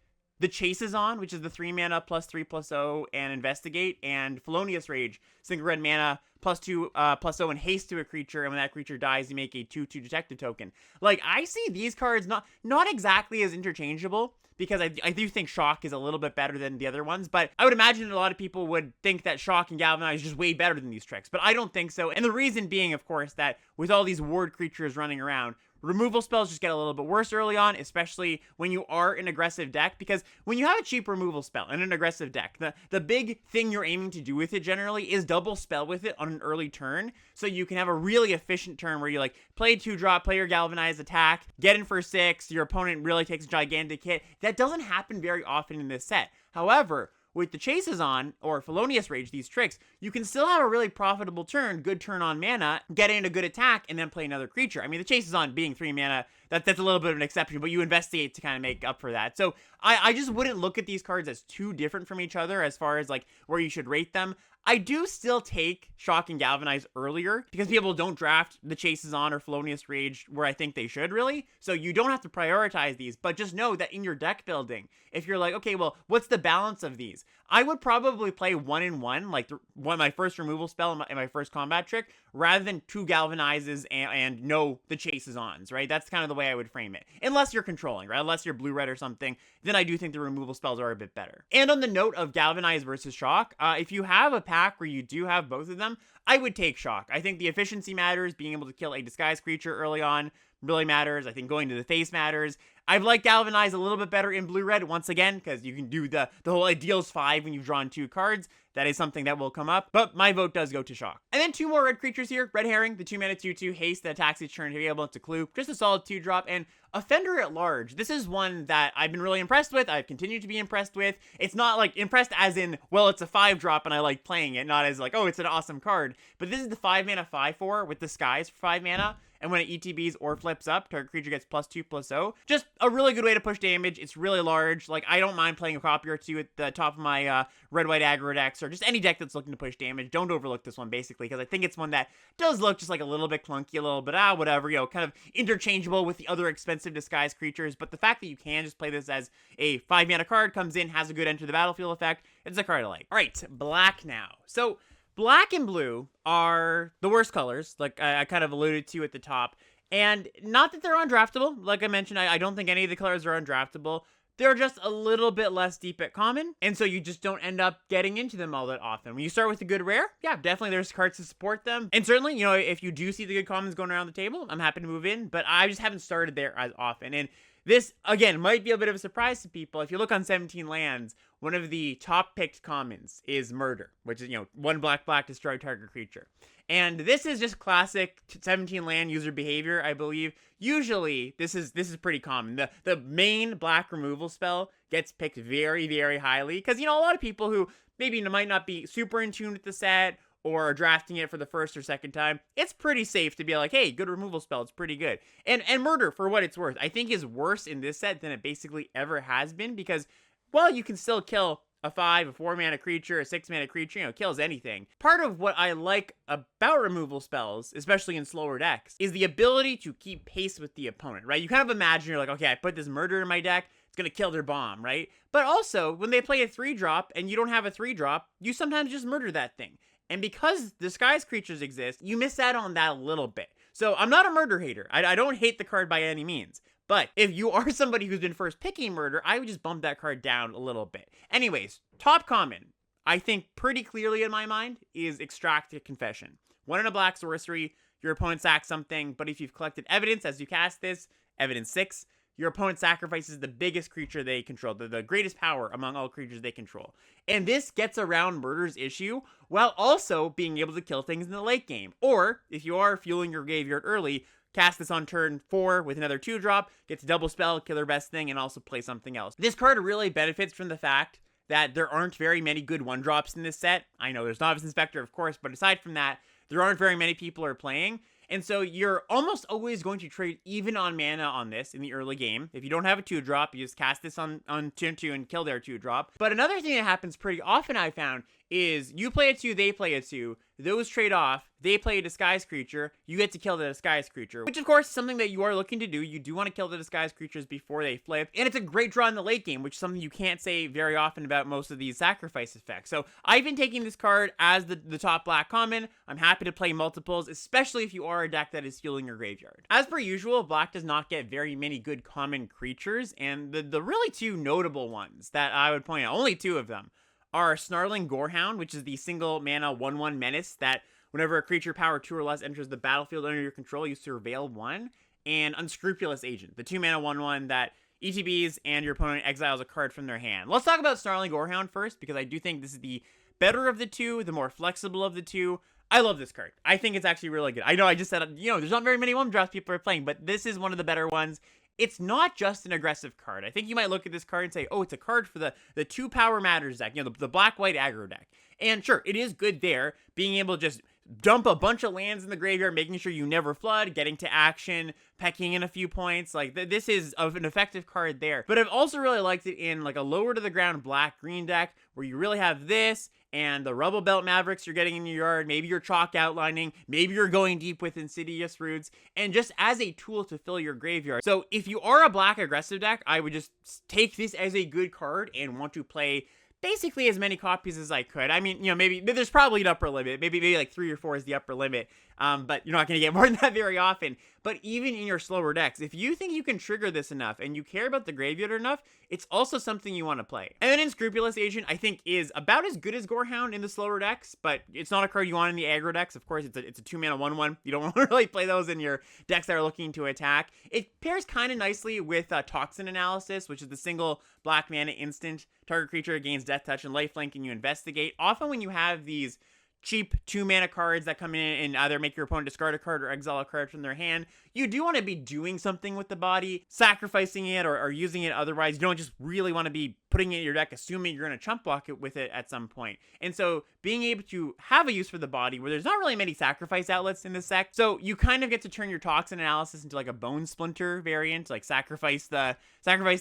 the Chase is on, which is the 3-mana +3/+0, and Investigate, and Felonious Rage single red mana, +2, +0 and haste to a creature, and when that creature dies, you make a 2/2 detective token. Like, I see these cards not exactly as interchangeable, because I do think Shock is a little bit better than the other ones, but I would imagine a lot of people would think that Shock and Galvanize is just way better than these tricks, but I don't think so. And the reason being, of course, that with all these ward creatures running around, removal spells just get a little bit worse early on, especially when you are an aggressive deck, because when you have a cheap removal spell in an aggressive deck, the big thing you're aiming to do with it generally is double spell with it on an early turn, so you can have a really efficient turn where you like play 2-drop, play your Galvanize attack, get in for 6, your opponent really takes a gigantic hit. That doesn't happen very often in this set. However, with the Chases on, or Felonious Rage, these tricks, you can still have a really profitable turn, good turn on mana, get in a good attack, and then play another creature. I mean, the Chases on being 3 mana, that's a little bit of an exception, but you investigate to kind of make up for that. So I just wouldn't look at these cards as too different from each other as far as like where you should rate them. I do still take Shock and Galvanize earlier because people don't draft the Chases on or Felonious Rage where I think they should, really. So you don't have to prioritize these, but just know that in your deck building, if you're like, okay, well, what's the balance of these? I would probably play 1-in-1, like my first removal spell and my first combat trick, rather than 2 Galvanizes and no the Chases ons, right? That's kind of the way I would frame it. Unless you're controlling, right? Unless you're blue-red or something, then I do think the removal spells are a bit better. And on the note of Galvanize versus Shock, if you have a pack where you do have both of them, I would take Shock. I think the efficiency matters. Being able to kill a disguised creature early on really matters. I think going to the face matters. I've liked Galvanize a little bit better in blue-red, once again, because you can do the whole ideals 5 when you've drawn 2 cards. That is something that will come up, but my vote does go to Shock. And then 2 more red creatures here. Red Herring, the 2-mana 2/2 haste that attacks each turn to be able to clue. Just a solid 2-drop, and Offender at Large. This is one that I've been really impressed with. I've continued to be impressed with. It's not like impressed as in, well, it's a 5-drop and I like playing it, not as like, oh, it's an awesome card. But this is the 5-mana 5/4 with Disguise for 5 mana. And when it ETBs or flips up, target creature gets +2/+0. Just a really good way to push damage. It's really large. Like, I don't mind playing a copy or 2 at the top of my red-white aggro decks, or just any deck that's looking to push damage. Don't overlook this one, basically, because I think it's one that does look just like a little bit clunky, a little bit, whatever, kind of interchangeable with the other expensive disguise creatures. But the fact that you can just play this as a 5-mana card, comes in, has a good enter the battlefield effect, it's a card I like. All right, black now. So black and blue are the worst colors, like I kind of alluded to at the top. And not that they're undraftable. Like I mentioned, I don't think any of the colors are undraftable. They're just a little bit less deep at common, and so you just don't end up getting into them all that often. When you start with a good rare, yeah, definitely there's cards to support them. And certainly, if you do see the good commons going around the table, I'm happy to move in, but I just haven't started there as often. And this, again, might be a bit of a surprise to people. If you look on 17 lands, one of the top picked commons is Murder, which is, 1 black, destroy target creature. And this is just classic 17 land user behavior, I believe. Usually, this is pretty common. The main black removal spell gets picked very, very highly. Because, a lot of people who maybe might not be super in tune with the set, or are drafting it for the first or second time, it's pretty safe to be like, hey, good removal spell, it's pretty good. And Murder, for what it's worth, I think is worse in this set than it basically ever has been, because, well, you can still kill a 5, a 4-mana creature, a 6-mana creature, kills anything. Part of what I like about removal spells, especially in slower decks, is the ability to keep pace with the opponent, right? You kind of imagine, you're like, okay, I put this Murder in my deck, it's gonna kill their bomb, right? But also, when they play a 3-drop, and you don't have a 3-drop, you sometimes just murder that thing. And because disguise creatures exist, you miss out on that a little bit. So I'm not a Murder hater. I don't hate the card by any means. But if you are somebody who's been first picking Murder, I would just bump that card down a little bit. Anyways, top common, I think pretty clearly in my mind, is Extract a Confession. 1 in a black sorcery, your opponent sacks something, but if you've collected evidence as you cast this, evidence 6, your opponent sacrifices the biggest creature they control, the greatest power among all creatures they control. And this gets around Murder's issue, while also being able to kill things in the late game. Or, if you are fueling your graveyard early, cast this on turn 4 with another 2-drop, gets a double spell, kill their best thing, and also play something else. This card really benefits from the fact that there aren't very many good 1-drops in this set. I know there's Novice Inspector, of course, but aside from that, there aren't very many people are playing. And so you're almost always going to trade even on mana on this in the early game. If you don't have a 2-drop, you just cast this on turn 2 and kill their 2-drop. But another thing that happens pretty often, I found, is you play a 2, they play a 2, those trade off, they play a disguise creature, you get to kill the disguise creature, which of course is something that you are looking to do. You do want to kill the disguise creatures before they flip, and it's a great draw in the late game, which is something you can't say very often about most of these sacrifice effects. So I've been taking this card as the top black common. I'm happy to play multiples, especially if you are a deck that is fueling your graveyard. As per usual, black does not get very many good common creatures, and the really two notable ones that I would point out, only two of them, are Snarling Gorehound, which is the single mana 1/1 menace that whenever a creature power 2 or less enters the battlefield under your control, you surveil 1, and Unscrupulous Agent, the 2 mana 1/1 that ETBs and your opponent exiles a card from their hand. Let's talk about Snarling Gorehound first, because I do think this is the better of the two, the more flexible of the two. I love this card. I think it's actually really good. I know I just said, there's not very many one drafts people are playing, but this is one of the better ones. It's not just an aggressive card. I think you might look at this card and say, oh, it's a card for the 2 power matters deck, the black-white aggro deck. And sure, it is good there, being able to just dump a bunch of lands in the graveyard, making sure you never flood, getting to action, pecking in a few points. Like, this is an effective card there. But I've also really liked it in, like, a lower-to-the-ground black-green deck, where you really have this, and the Rubble Belt Mavericks you're getting in your yard, maybe you're chalk outlining, maybe you're going deep with Insidious Roots, and just as a tool to fill your graveyard. So if you are a black aggressive deck, I would just take this as a good card and want to play basically as many copies as I could. I mean, maybe there's probably an upper limit. Maybe like 3 or 4 is the upper limit. But you're not going to get more than that very often. But even in your slower decks, if you think you can trigger this enough and you care about the graveyard enough, it's also something you want to play. And then Unscrupulous Agent, I think, is about as good as Gorehound in the slower decks, but it's not a card you want in the aggro decks. Of course, it's a 2 mana 1/1. You don't want to really play those in your decks that are looking to attack. It pairs kind of nicely with Toxin Analysis, which is the single black mana instant. Target creature gains Death Touch and Lifelink, and you investigate. Often when you have these cheap 2 mana cards that come in and either make your opponent discard a card or exile a card from their hand, you do want to be doing something with the body, sacrificing it or using it otherwise. You don't just really want to be putting it in your deck assuming you're going to chump block it with it at some point. And so being able to have a use for the body where there's not really many sacrifice outlets in this deck, so you kind of get to turn your Toxin Analysis into like a Bone Splinter variant, like sacrifice the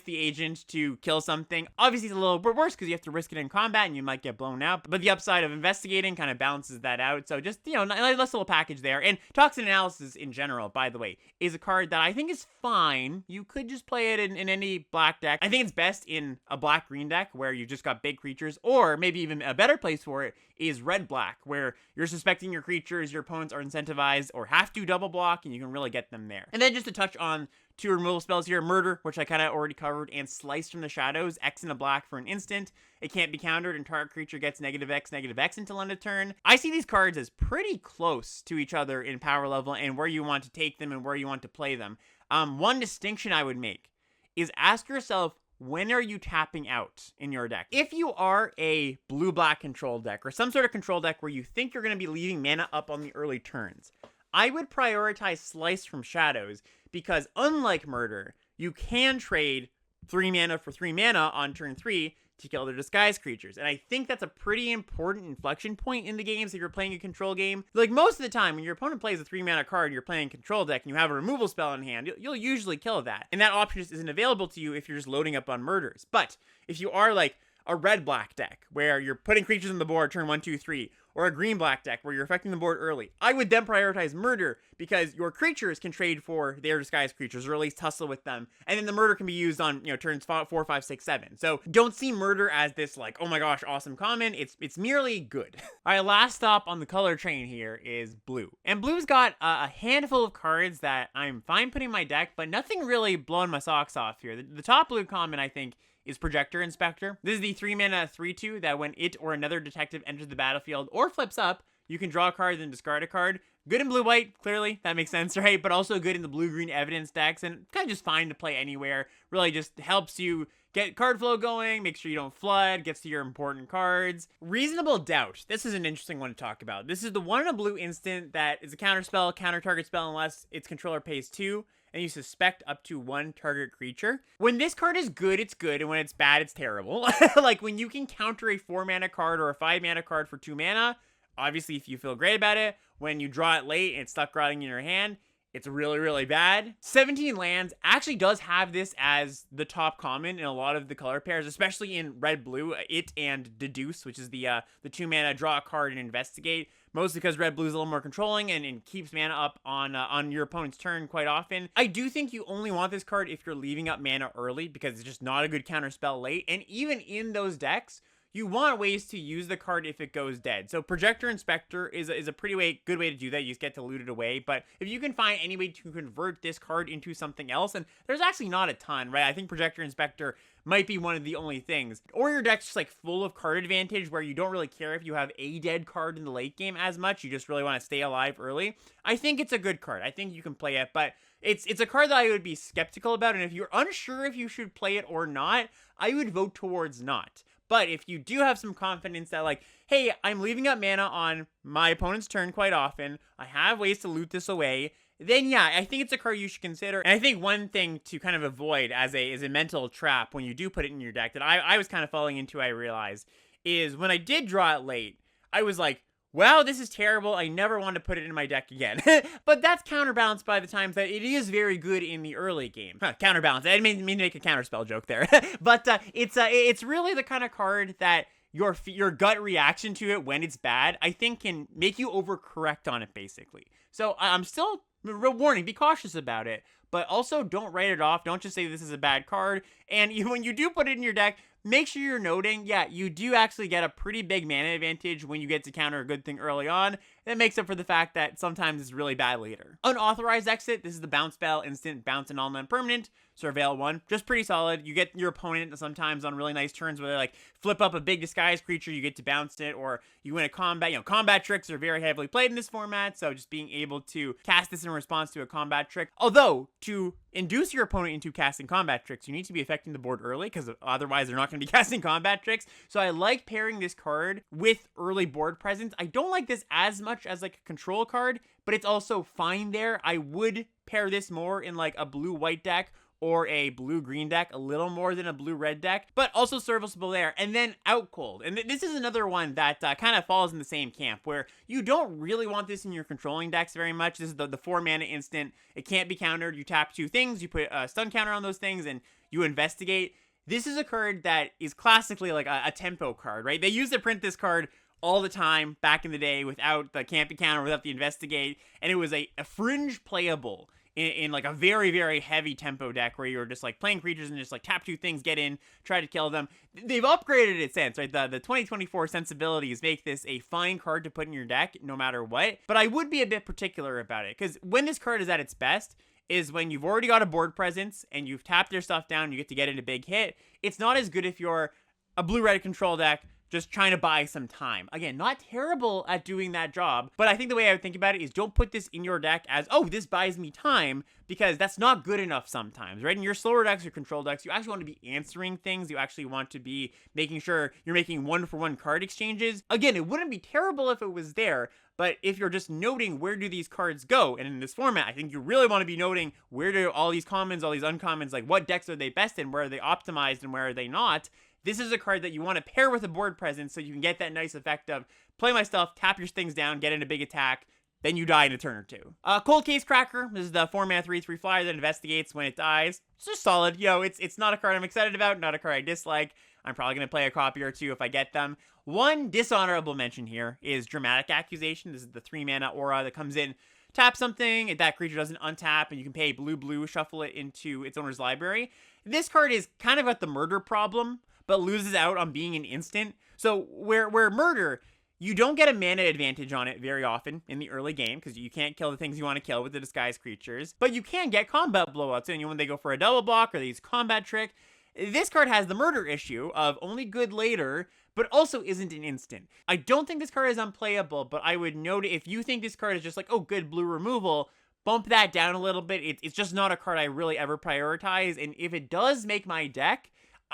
agent to kill something. Obviously it's a little bit worse because you have to risk it in combat and you might get blown out, but the upside of investigating kind of balances that out. So just, a nice little package there. And Toxin Analysis in general, by the way, is a card that I think is fine. You could just play it in any black deck. I think it's best in a black-green deck where you just got big creatures, or maybe even a better place for it is red-black, where you're suspecting your creatures, your opponents are incentivized or have to double block, and you can really get them there. And then just to touch on 2 removal spells here, Murder, which I kind of already covered, and Slice from the Shadows, X in a black for an instant. It can't be countered, and target creature gets -X until end of turn. I see these cards as pretty close to each other in power level and where you want to take them and where you want to play them. One distinction I would make is ask yourself, when are you tapping out in your deck? If you are a blue-black control deck or some sort of control deck where you think you're going to be leaving mana up on the early turns, I would prioritize Slice from Shadows because unlike Murder, you can trade 3 mana for 3 mana on turn 3 to kill their disguise creatures. And I think that's a pretty important inflection point in the games if you're playing a control game. Like most of the time, when your opponent plays a 3 mana card, you're playing a control deck and you have a removal spell in hand, you'll usually kill that. And that option just isn't available to you if you're just loading up on Murders. But if you are like a red-black deck where you're putting creatures on the board turn 1, 2, 3, or a green-black deck where you're affecting the board early, I would then prioritize Murder because your creatures can trade for their disguised creatures or at least tussle with them, and then the Murder can be used on turns 4, 5, 6, 7. So don't see Murder as this like, oh my gosh, awesome common. It's merely good. All right, last stop on the color train here is blue, and blue's got a handful of cards that I'm fine putting in my deck, but nothing really blowing my socks off here. The top blue common, I think, is Projector Inspector. This is the 3 mana 3/2 that when it or another detective enters the battlefield or flips up, you can draw a card and discard a card. Good in blue-white, clearly, that makes sense, right? But also good in the blue-green evidence decks, and kind of just fine to play anywhere. Really just helps you get card flow going, make sure you don't flood, gets to your important cards. Reasonable Doubt. This is an interesting one to talk about. This is the 1 in a blue instant that is a counter spell, counter target spell unless its controller pays 2. And you suspect up to 1 target creature. When this card is good, it's good, and when it's bad, it's terrible. Like, when you can counter a 4 mana card or a 5 mana card for 2 mana, obviously, if you feel great about it, when you draw it late and it's stuck rotting in your hand, it's really, really bad. 17 lands actually does have this as the top common in a lot of the color pairs, especially in red-blue, it and Deduce, which is the 2-mana draw a card and investigate, mostly because red-blue is a little more controlling and keeps mana up on your opponent's turn quite often. I do think you only want this card if you're leaving up mana early, because it's just not a good counterspell late, and even in those decks, you want ways to use the card if it goes dead. So Projector Inspector is a pretty good way to do that. You just get to loot it away. But if you can find any way to convert this card into something else, and there's actually not a ton, right? I think Projector Inspector might be one of the only things. Or your deck's just like full of card advantage where you don't really care if you have a dead card in the late game as much. You just really want to stay alive early. I think it's a good card. I think you can play it, but it's a card that I would be skeptical about. And if you're unsure if you should play it or not, I would vote towards not. But if you do have some confidence that, like, hey, I'm leaving up mana on my opponent's turn quite often, I have ways to loot this away, then yeah, I think it's a card you should consider. And I think one thing to kind of avoid as a mental trap when you do put it in your deck that I was kind of falling into, I realized, is when I did draw it late, I was like, wow, this is terrible. I never want to put it in my deck again. But that's counterbalanced by the times that it is very good in the early game. Counterbalance. I didn't mean to make a counterspell joke there. But it's really the kind of card that your gut reaction to it when it's bad, I think, can make you overcorrect on it, basically. So I'm still warning, be cautious about it. But also don't write it off. Don't just say this is a bad card. And when you do put it in your deck, make sure you're noting, yeah, you do actually get a pretty big mana advantage when you get to counter a good thing early on. That makes up for the fact that sometimes it's really bad later. Unauthorized Exit, this is the bounce spell, instant, bounce, and all non-permanent. Surveil 1, just pretty solid. You get your opponent sometimes on really nice turns where they like flip up a big disguise creature, you get to bounce it, or you win a combat. Combat tricks are very heavily played in this format, so just being able to cast this in response to a combat trick. Although, to induce your opponent into casting combat tricks, you need to be affecting the board early, because otherwise they're not going to be casting combat tricks. So I like pairing this card with early board presence. I don't like this as much as like a control card, but it's also fine there. I would pair this more in like a blue-white deck or a blue-green deck, a little more than a blue-red deck, but also serviceable there. And then Out Cold. And this is another one that kind of falls in the same camp, where you don't really want this in your controlling decks very much. This is the 4-mana instant. It can't be countered. You tap 2 things, you put a stun counter on those things, and you investigate. This is a card that is classically like a tempo card, right? They used to print this card all the time back in the day without the can't be counter, without the investigate, and it was a fringe playable in like a very, very heavy tempo deck where you're just like playing creatures and just like tap 2 things, get in, try to kill them. They've upgraded it since, right? The 2024 sensibilities make this a fine card to put in your deck no matter what, but I would be a bit particular about it, because when this card is at its best is when you've already got a board presence and you've tapped their stuff down, you get to get in a big hit. It's not as good if you're a blue-red control deck just trying to buy some time. Again, not terrible at doing that job, but I think the way I would think about it is don't put this in your deck as, oh, this buys me time, because that's not good enough sometimes, right? In your slower decks or control decks, you actually want to be answering things. You actually want to be making sure you're making one-for-one card exchanges. Again, it wouldn't be terrible if it was there, but if you're just noting where do these cards go, and in this format, I think you really want to be noting where do all these commons, all these uncommons, like what decks are they best in, where are they optimized, and where are they not. This is a card that you want to pair with a board presence so you can get that nice effect of play my stuff, tap your things down, get in a big attack, then you die in a turn or 2. Cold Case Cracker, this is the 4-mana 3/3 flyer that investigates when it dies. It's just solid. It's not a card I'm excited about, not a card I dislike. I'm probably going to play a copy or 2 if I get them. One dishonorable mention here is Dramatic Accusation. This is the 3-mana aura that comes in, tap something, if that creature doesn't untap, and you can pay blue, shuffle it into its owner's library. This card is kind of got the murder problem, but loses out on being an instant. So where murder, you don't get a mana advantage on it very often in the early game, because you can't kill the things you want to kill with the disguised creatures, but you can get combat blowouts, and when they go for a double block or they use combat trick. This card has the murder issue of only good later, but also isn't an instant. I don't think this card is unplayable, but I would note if you think this card is just like, oh, good blue removal, bump that down a little bit. It's just not a card I really ever prioritize, and if it does make my deck,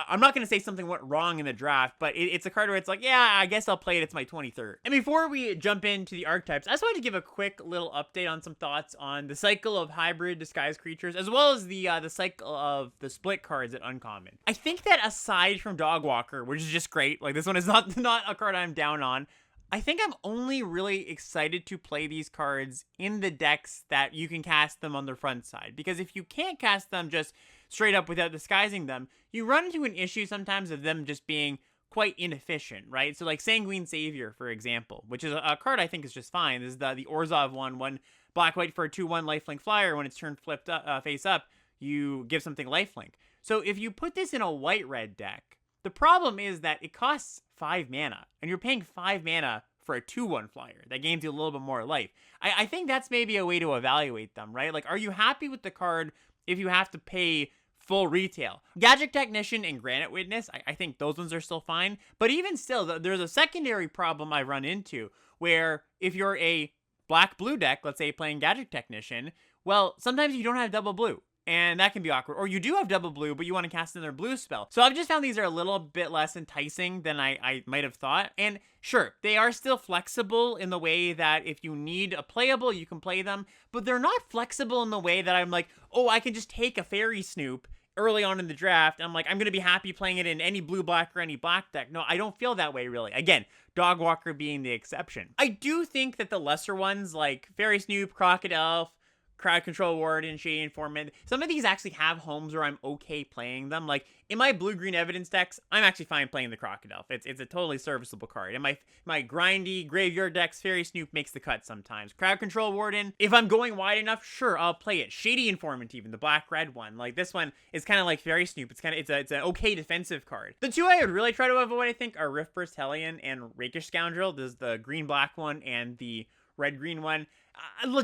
I'm not going to say something went wrong in the draft, but it's a card where it's like, yeah, I guess I'll play it. It's my 23rd. And before we jump into the archetypes, I just wanted to give a quick little update on some thoughts on the cycle of hybrid disguised creatures, as well as the cycle of the split cards at uncommon. I think that aside from Dogwalker, which is just great, like this one is not a card I'm down on, I think I'm only really excited to play these cards in the decks that you can cast them on the front side. Because if you can't cast them just straight up without disguising them, you run into an issue sometimes of them just being quite inefficient, right? So like Sanguine Savior, for example, which is a card I think is just fine. This is the Orzhov one black-white for a 2/1 lifelink flyer. When it's turned flipped up, face up, you give something lifelink. So if you put this in a white-red deck, the problem is that it costs 5 mana, and you're paying 5 mana for a 2/1 flyer. That gains you a little bit more life. I think that's maybe a way to evaluate them, right? Like, are you happy with the card if you have to pay full retail? Gadget Technician and Granite Witness, I think those ones are still fine. But even still, there's a secondary problem I run into, where if you're a black-blue deck, let's say playing Gadget Technician, well, sometimes you don't have double blue. And that can be awkward. Or you do have double blue, but you want to cast another blue spell. So I've just found these are a little bit less enticing than I might have thought. And sure, they are still flexible in the way that if you need a playable, you can play them. But they're not flexible in the way that I'm like, oh, I can just take a Fairy Snoop early on in the draft. I'm like, I'm going to be happy playing it in any blue-black or any black deck. No, I don't feel that way, really. Again, Dogwalker being the exception. I do think that the lesser ones, like Fairy Snoop, Crocodile, Crowd Control Warden, Shady Informant, some of these actually have homes where I'm okay playing them. Like, in my blue-green evidence decks, I'm actually fine playing the Crocodile. It's a totally serviceable card. In my grindy graveyard decks, Fairy Snoop makes the cut sometimes. Crowd Control Warden, if I'm going wide enough, sure, I'll play it. Shady Informant even, the black-red one. Like, this one is kind of like Fairy Snoop. It's an okay defensive card. The two I would really try to avoid, I think, are Riftburst Hellion and Rakish Scoundrel. There's the green-black one and the red-green one.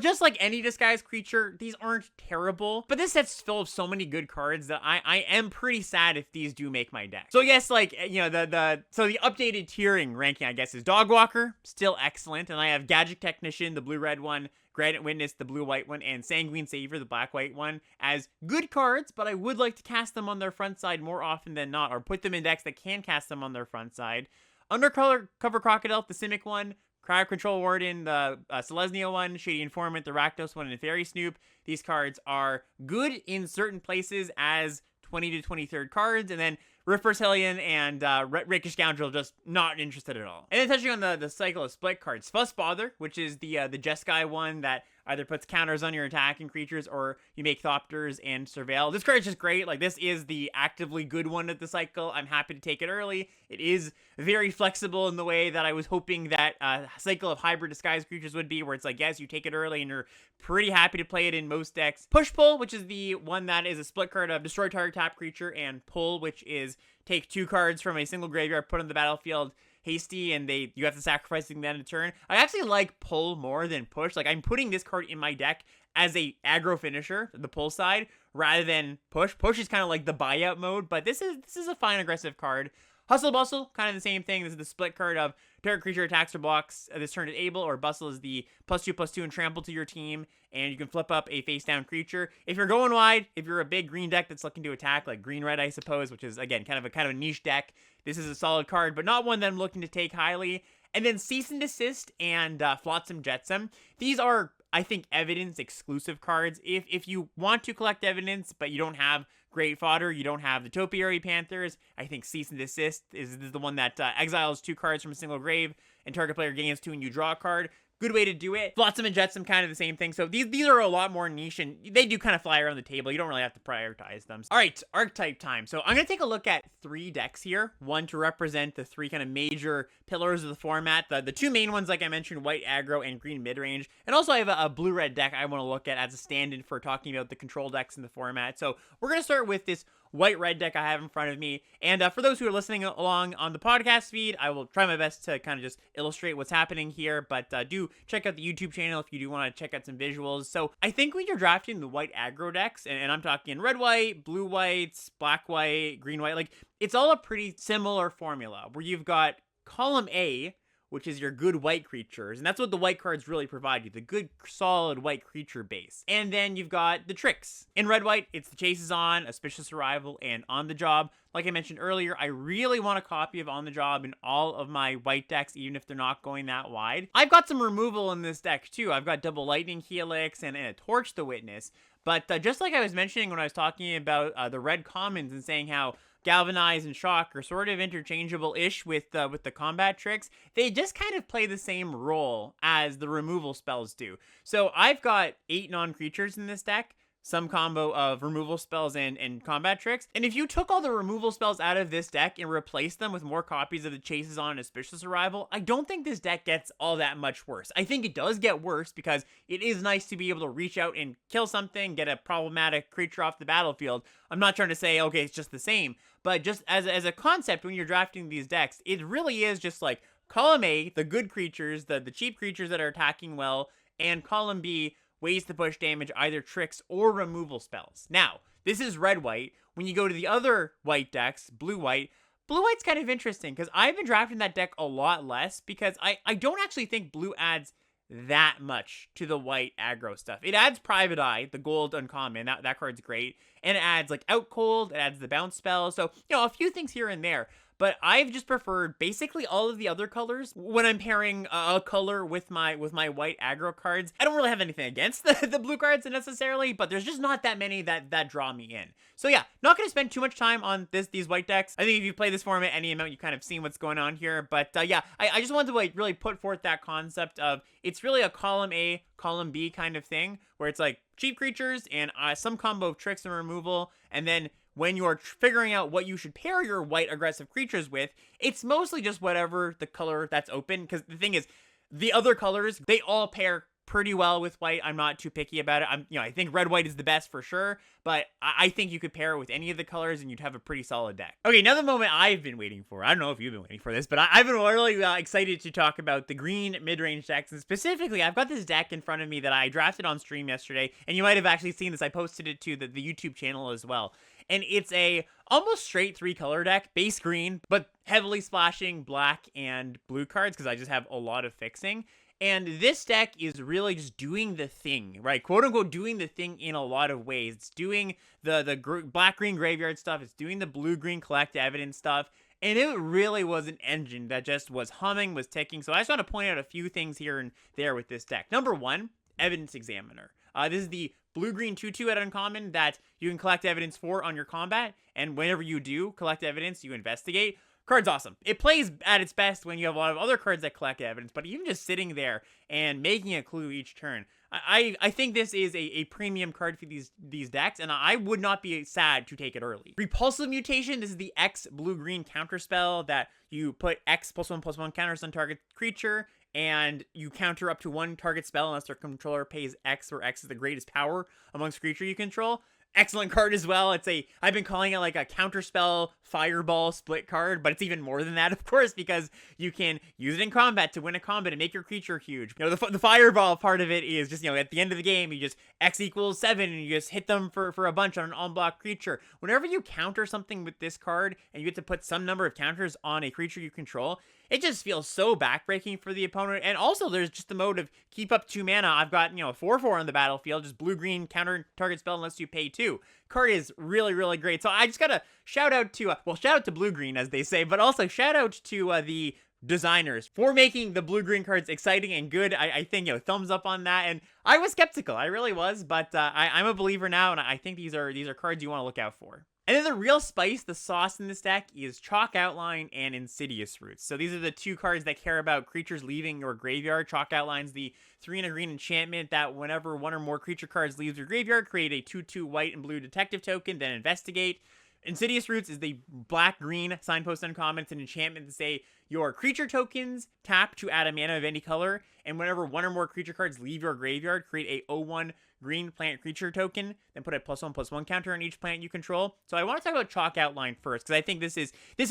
Just like any disguised creature, these aren't terrible, but this set's full of so many good cards that I am pretty sad if these do make my deck. So yes, like, you know, the updated tiering ranking, I guess, is Dogwalker, still excellent, and I have Gadget Technician, the blue-red one, Granite Witness, the blue-white one, and Sanguine Savior, the black-white one, as good cards, but I would like to cast them on their front side more often than not, or put them in decks that can cast them on their front side. Undercover Crocodile, the Simic one, Crowd Control Warden, the Selesnya one, Shady Informant, the Rakdos one, and Fairy Snoop. These cards are good in certain places as 20 to 23rd cards, and then Riftburst Hellion and Rakish Scoundrel just not interested at all. And then touching on the cycle of split cards, Fuss Bother, which is the Jeskai one that either puts counters on your attacking creatures or you make Thopters and Surveil. This card is just great. Like, this is the actively good one of the cycle. I'm happy to take it early. It is very flexible in the way that I was hoping that cycle of hybrid disguised creatures would be, where it's like, yes, you take it early and you're pretty happy to play it in most decks. Push Pull, which is the one that is a split card of destroy target tap creature, and Pull, which is take 2 cards from a single graveyard, put on the battlefield, hasty, and you have to sacrifice them then in turn. I actually like Pull more than Push. Like, I'm putting this card in my deck as a aggro finisher, the Pull side, rather than Push. Push is kind of like the buyout mode, but this is a fine aggressive card. Hustle Bustle, kind of the same thing. This is the split card of target creature attacks or blocks this turn at able, or Bustle is the +2/+2 and trample to your team, and you can flip up a face-down creature. If you're going wide, if you're a big green deck that's looking to attack, like green-red, I suppose, which is, again, kind of a niche deck, this is a solid card, but not one that I'm looking to take highly. And then Cease and Desist and Flotsam Jetsam. These are, I think, evidence exclusive cards. If you want to collect evidence, but you don't have great fodder, you don't have the Topiary Panthers, I think Cease and Desist is the one that exiles 2 cards from a single grave, and target player gains 2 and you draw a card. Good way to do it. Flotsam and Jetsam, kind of the same thing. So these are a lot more niche, and they do kind of fly around the table. You don't really have to prioritize them. All right, archetype time. So I'm going to take a look at 3 decks here. One to represent the 3 kind of major pillars of the format. The 2 main ones, like I mentioned, white aggro and green midrange. And also I have a blue-red deck I want to look at as a stand-in for talking about the control decks in the format. So we're going to start with this white-red deck I have in front of me. And for those who are listening along on the podcast feed, I will try my best to kind of just illustrate what's happening here. But do check out the YouTube channel if you do want to check out some visuals. So I think when you're drafting the white aggro decks, and I'm talking red-white, blue-whites, black-white, green-white, like, it's all a pretty similar formula where you've got column A, which is your good white creatures, and that's what the white cards really provide you, the good, solid white creature base. And then you've got the tricks. In red-white, it's the Chases On, Auspicious Arrival, and On the Job. Like I mentioned earlier, I really want a copy of On the Job in all of my white decks, even if they're not going that wide. I've got some removal in this deck, too. I've got double Lightning Helix and a Torch the Witness. But just like I was mentioning when I was talking about the red commons and saying how Galvanize and Shock are sort of interchangeable-ish with the combat tricks. They just kind of play the same role as the removal spells do. So I've got 8 non-creatures in this deck, some combo of removal spells and combat tricks. And if you took all the removal spells out of this deck and replaced them with more copies of the Chases on Auspicious Arrival, I don't think this deck gets all that much worse. I think it does get worse because it is nice to be able to reach out and kill something, get a problematic creature off the battlefield. I'm not trying to say, okay, it's just the same, but just as a concept, when you're drafting these decks, it really is just like column A, the good creatures, the cheap creatures that are attacking well, and column B, ways to push damage, either tricks or removal spells. Now, this is red-white. When you go to the other white decks, blue-white, blue-white's kind of interesting because I've been drafting that deck a lot less because I don't actually think blue adds that much to the white aggro stuff. It adds Private Eye, the gold uncommon, that card's great, and it adds like Out Cold, it adds the bounce spell, so, a few things here and there. But I've just preferred basically all of the other colors when I'm pairing a color with my white aggro cards. I don't really have anything against the blue cards necessarily, but there's just not that many that draw me in. So yeah, not going to spend too much time on these white decks. I think if you play this format any amount, you kind of seen what's going on here. But yeah, I just wanted to like really put forth that concept of it's really a column A, column B kind of thing, where it's like cheap creatures and some combo of tricks and removal, and then when you're figuring out what you should pair your white aggressive creatures with, it's mostly just whatever the color that's open. Because the thing is, the other colors, they all pair pretty well with white. I'm not too picky about it. I think red-white is the best for sure, but I think you could pair it with any of the colors and you'd have a pretty solid deck. Okay, now the moment I've been waiting for. I don't know if you've been waiting for this, but I've been really excited to talk about the green mid-range decks, and specifically, I've got this deck in front of me that I drafted on stream yesterday, and you might have actually seen this. I posted it to the YouTube channel as well. And it's a almost straight 3-color deck, base green, but heavily splashing black and blue cards because I just have a lot of fixing. And this deck is really just doing the thing, right? Quote unquote, doing the thing in a lot of ways. It's doing the black-green graveyard stuff. It's doing the blue-green collect evidence stuff. And it really was an engine that just was humming, was ticking. So I just want to point out a few things here and there with this deck. Number one, Evidence Examiner. This is the blue-green 2/2 at uncommon that you can collect evidence for on your combat, and whenever you do collect evidence, you investigate. Card's awesome. It plays at its best when you have a lot of other cards that collect evidence, but even just sitting there and making a clue each turn, I think this is a premium card for these decks, and I would not be sad to take it early. Repulsive Mutation, this is the X blue-green counterspell that you put X +1/+1 counters on target creature, and you counter up to 1 target spell unless their controller pays X, where X is the greatest power amongst creature you control. Excellent card as well. I've been calling it like a counterspell fireball split card, but it's even more than that, of course, because you can use it in combat to win a combat and make your creature huge. The fireball part of it is just, at the end of the game, you just X = 7 and you just hit them for a bunch on an unblocked creature. Whenever you counter something with this card and you get to put some number of counters on a creature you control, it just feels so backbreaking for the opponent. And also, there's just the mode of keep up 2 mana. I've got, 4/4 on the battlefield, just blue-green counter target spell unless you pay 2. Card is really, really great. So I just gotta shout out to blue-green, as they say, but also shout out to the designers for making the blue-green cards exciting and good. I think, thumbs up on that. And I was skeptical. I really was, but I'm a believer now, and I think these are cards you want to look out for. And then the real spice, the sauce in this deck, is Chalk Outline and Insidious Roots. So these are the 2 cards that care about creatures leaving your graveyard. Chalk Outline's the 3 and a green enchantment that whenever 1 or more creature cards leaves your graveyard, create a 2/2 white and blue detective token, then investigate. Insidious Roots is the black-green signpost uncommon. It's an enchantment to say your creature tokens tap to add a mana of any color, and whenever 1 or more creature cards leave your graveyard, create a 0/1 green plant creature token, then put a +1/+1 counter on each plant you control. So I want to talk about Chalk Outline first, because I think this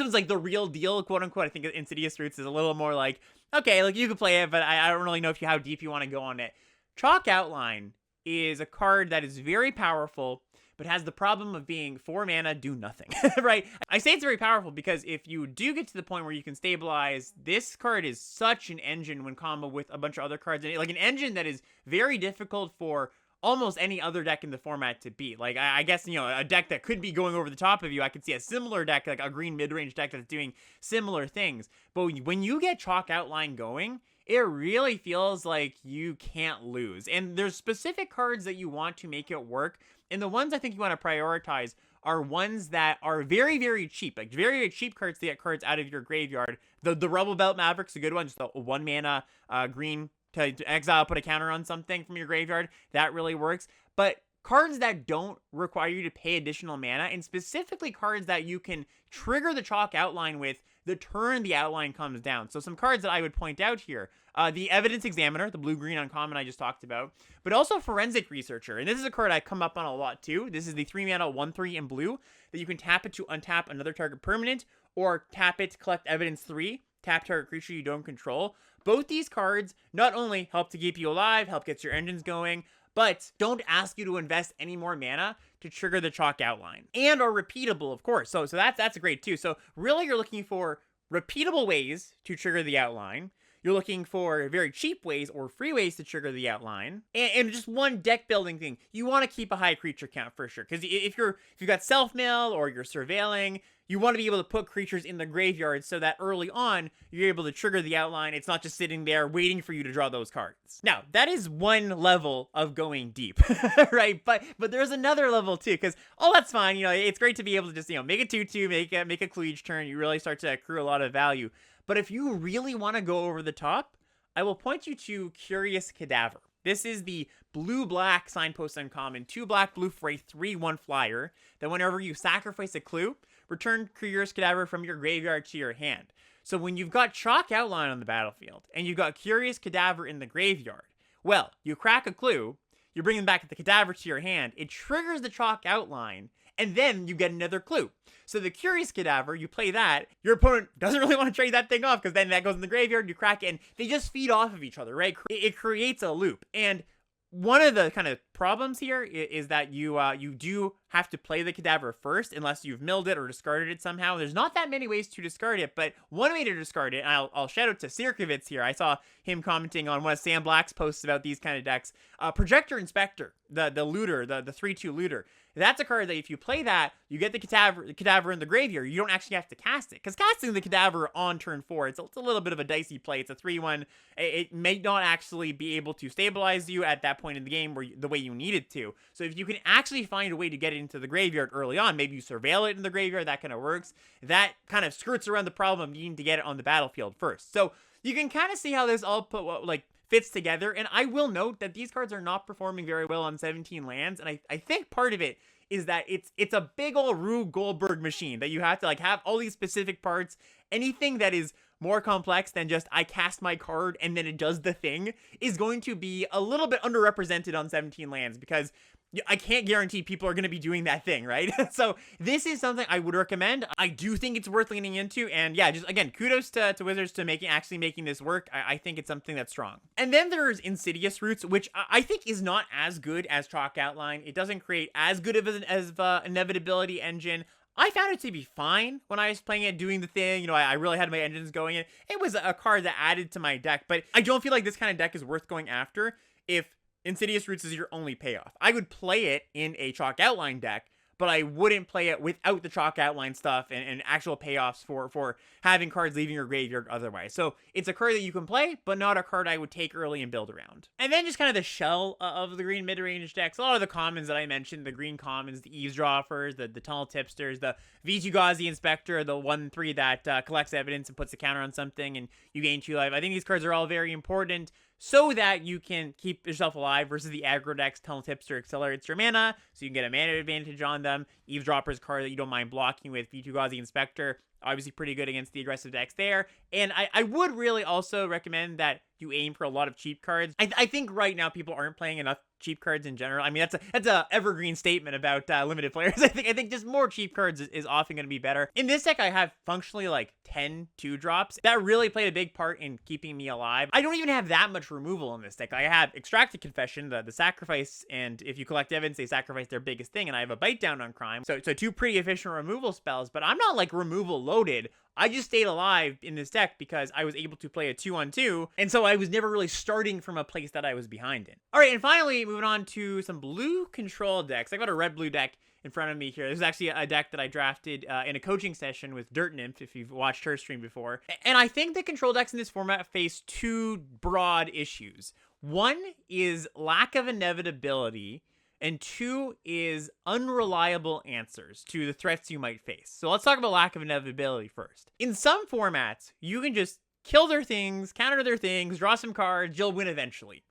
one's like the real deal, quote unquote. I think Insidious Roots is a little more like, okay, like you could play it, but I don't really know how deep you want to go on it. Chalk Outline is a card that is very powerful, but has the problem of being 4 mana, do nothing, right? I say it's very powerful because if you do get to the point where you can stabilize, this card is such an engine when combo with a bunch of other cards, like an engine that is very difficult for almost any other deck in the format to beat. Like, I guess, a deck that could be going over the top of you, I could see a similar deck, like a green mid-range deck that's doing similar things. But when you get Chalk Outline going, it really feels like you can't lose. And there's specific cards that you want to make it work And the ones I think you want to prioritize are ones that are very, very cheap. Like very, very cheap cards to get cards out of your graveyard. The Rubble Belt Maverick's a good one. Just a 1 mana green to exile, put a counter on something from your graveyard. That really works. But cards that don't require you to pay additional mana, and specifically cards that you can trigger the chalk outline with the turn the outline comes down. So some cards that I would point out here. The Evidence Examiner, the blue-green uncommon I just talked about, but also Forensic Researcher. And this is a card I come up on a lot too. This is the 3 mana 1/3 in blue that you can tap it to untap another target permanent, or tap it to collect Evidence 3, tap target creature you don't control. Both these cards not only help to keep you alive, help get your engines going, but don't ask you to invest any more mana to trigger the chalk outline. And are repeatable, of course. So that's great too. So really you're looking for repeatable ways to trigger the outline. You're looking for very cheap ways or free ways to trigger the outline. And just one deck building thing. You want to keep a high creature count for sure. Because if you've got self-mill or you're surveilling, you want to be able to put creatures in the graveyard so that early on, you're able to trigger the outline. It's not just sitting there waiting for you to draw those cards. Now, that is one level of going deep, right? But there's another level too, because that's fine. It's great to be able to just, make a 2/2, make a clue each turn. You really start to accrue a lot of value. But if you really want to go over the top, I will point you to Curious Cadaver. This is the blue-black Signpost uncommon, 2 black, blue for a 3/1 flyer, that whenever you sacrifice a clue, return Curious Cadaver from your graveyard to your hand. So when you've got chalk outline on the battlefield, and you've got Curious Cadaver in the graveyard, well, you crack a clue, you bring back the cadaver to your hand, it triggers the chalk outline, and then you get another clue. So the Curious Cadaver, you play that, your opponent doesn't really want to trade that thing off, because then that goes in the graveyard, you crack it, and they just feed off of each other, right? It creates a loop. And one of the kind of problems here is that you do have to play the cadaver first, unless you've milled it or discarded it somehow. There's not that many ways to discard it, but one way to discard it, and I'll shout out to Sirkovitz here. I saw him commenting on one of Sam Black's posts about these kind of decks. Projector Inspector, the looter, the 3/2 looter. That's a card that if you play that, you get the cadaver in the graveyard. You don't actually have to cast it, because casting the cadaver on turn 4, it's a little bit of a dicey play. It's a 3/1. It may not actually be able to stabilize you at that point in the game the way you need it to. So if you can actually find a way to get it into the graveyard early on, maybe you surveil it in the graveyard, that kind of works. That kind of skirts around the problem of needing to get it on the battlefield first. So you can kind of see how this all fits together. And I will note that these cards are not performing very well on 17 lands. And I think part of it is that it's a big old Rube Goldberg machine that you have to have all these specific parts. Anything that is more complex than just I cast my card and then it does the thing is going to be a little bit underrepresented on 17 lands, because I can't guarantee people are going to be doing that thing, right? So this is something I would recommend. I do think it's worth leaning into. And yeah, just again, kudos to Wizards to actually making this work. I think it's something that's strong. And then there's Insidious Roots, which I think is not as good as Chalk Outline. It doesn't create as good of an inevitability engine. I found it to be fine when I was playing it, doing the thing. I really had my engines going in. It was a card that added to my deck, but I don't feel like this kind of deck is worth going after if Insidious Roots is your only payoff. I would play it in a Chalk Outline deck, but I wouldn't play it without the Chalk Outline stuff and actual payoffs for having cards leaving your graveyard otherwise. So it's a card that you can play, but not a card I would take early and build around. And then just kind of the shell of the green mid-range decks. A lot of the commons that I mentioned, the green commons, the Eavesdroppers, the Tunnel Tipsters, the Vitu-Ghazi Inspector, the 1/3 that collects evidence and puts a counter on something and you gain 2 life. I think these cards are all very important so that you can keep yourself alive versus the aggro decks. Tunnel Tipster accelerates your mana, so you can get a mana advantage on them. Eavesdropper's card that you don't mind blocking with. Vitu-Ghazi Inspector, obviously pretty good against the aggressive decks there. And I would really also recommend that you aim for a lot of cheap cards. I think right now people aren't playing enough cheap cards in general. I mean, that's a evergreen statement about limited players. I think just more cheap cards is often going to be better. In this deck, I have functionally 10 2-drops. That really played a big part in keeping me alive. I don't even have that much removal in this deck. I have Extracted Confession, the sacrifice, and if you collect evidence, they sacrifice their biggest thing, and I have a Bite Down on Crime. So 2 pretty efficient removal spells, but I'm not removal loaded. I just stayed alive in this deck because I was able to play a 2-on-2, and so I was never really starting from a place that I was behind in. All right, and finally, moving on to some blue control decks. I've got a red-blue deck in front of me here. This is actually a deck that I drafted in a coaching session with Dirt Nymph, if you've watched her stream before. And I think the control decks in this format face 2 broad issues. One is lack of inevitability and 2 is unreliable answers to the threats you might face. So let's talk about lack of inevitability first. In some formats, you can just kill their things, counter their things, draw some cards, you'll win eventually.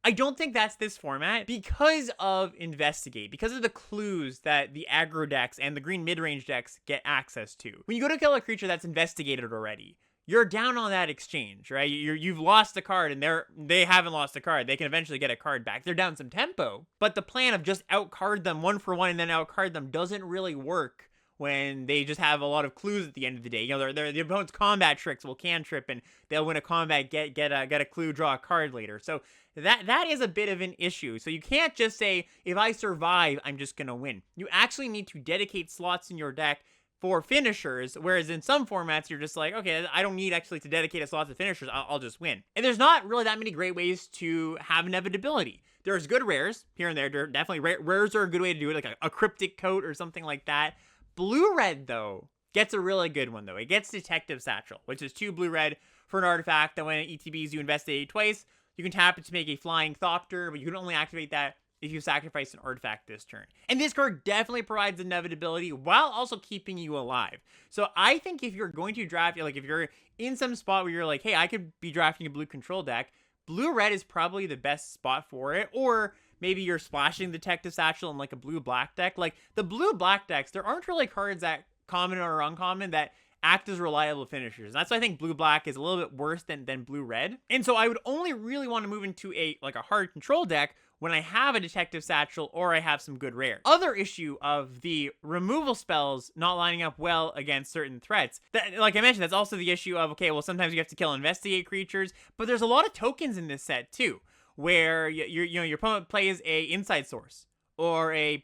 I don't think that's this format because of Investigate, because of the clues that the aggro decks and the green mid-range decks get access to. When you go to kill a creature that's investigated already, you're down on that exchange, right? You've lost a card, and they haven't lost a card. They can eventually get a card back. They're down some tempo, but the plan of just outcard them 1-for-1 and then outcard them doesn't really work when they just have a lot of clues at the end of the day. You know, the opponent's combat tricks will cantrip, and they'll win a combat, get a clue, draw a card later. So that is a bit of an issue. So you can't just say, if I survive, I'm just gonna win. You actually need to dedicate slots in your deck for finishers, whereas in some formats, you're just like, okay, I don't need actually to dedicate a slot to finishers, I'll just win. And there's not really that many great ways to have inevitability. There's good rares here and there. Definitely rares are a good way to do it, like a cryptic coat or something like that. Blue-red, though, gets a really good one, though. It gets Detective Satchel, which is 2 blue-red for an artifact that when it ETBs, you investigate twice. You can tap it to make a Flying Thopter, but you can only activate that if you sacrifice an artifact this turn. And this card definitely provides inevitability while also keeping you alive. So I think if you're going to draft, like if you're in some spot where you're like, hey, I could be drafting a blue control deck, blue-red is probably the best spot for it. Or maybe you're splashing Detective Satchel in like a blue-black deck. Like the blue-black decks, there aren't really cards that common or uncommon that act as reliable finishers. That's why I think blue-black is a little bit worse than blue-red. And so I would only really want to move into a hard control deck when I have a Detective Satchel or I have some good rares. Other issue of the removal spells not lining up well against certain threats. That, like I mentioned, that's also the issue of, okay, well, sometimes you have to kill Investigate creatures, but there's a lot of tokens in this set too, where your opponent plays a Insight Source or a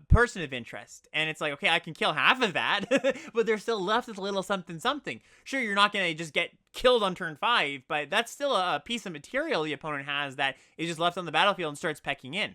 person of interest, and it's like, okay, I can kill half of that, but they're still left with a little something something. Sure, you're not gonna just get killed on turn 5, but that's still a piece of material the opponent has that is just left on the battlefield and starts pecking in.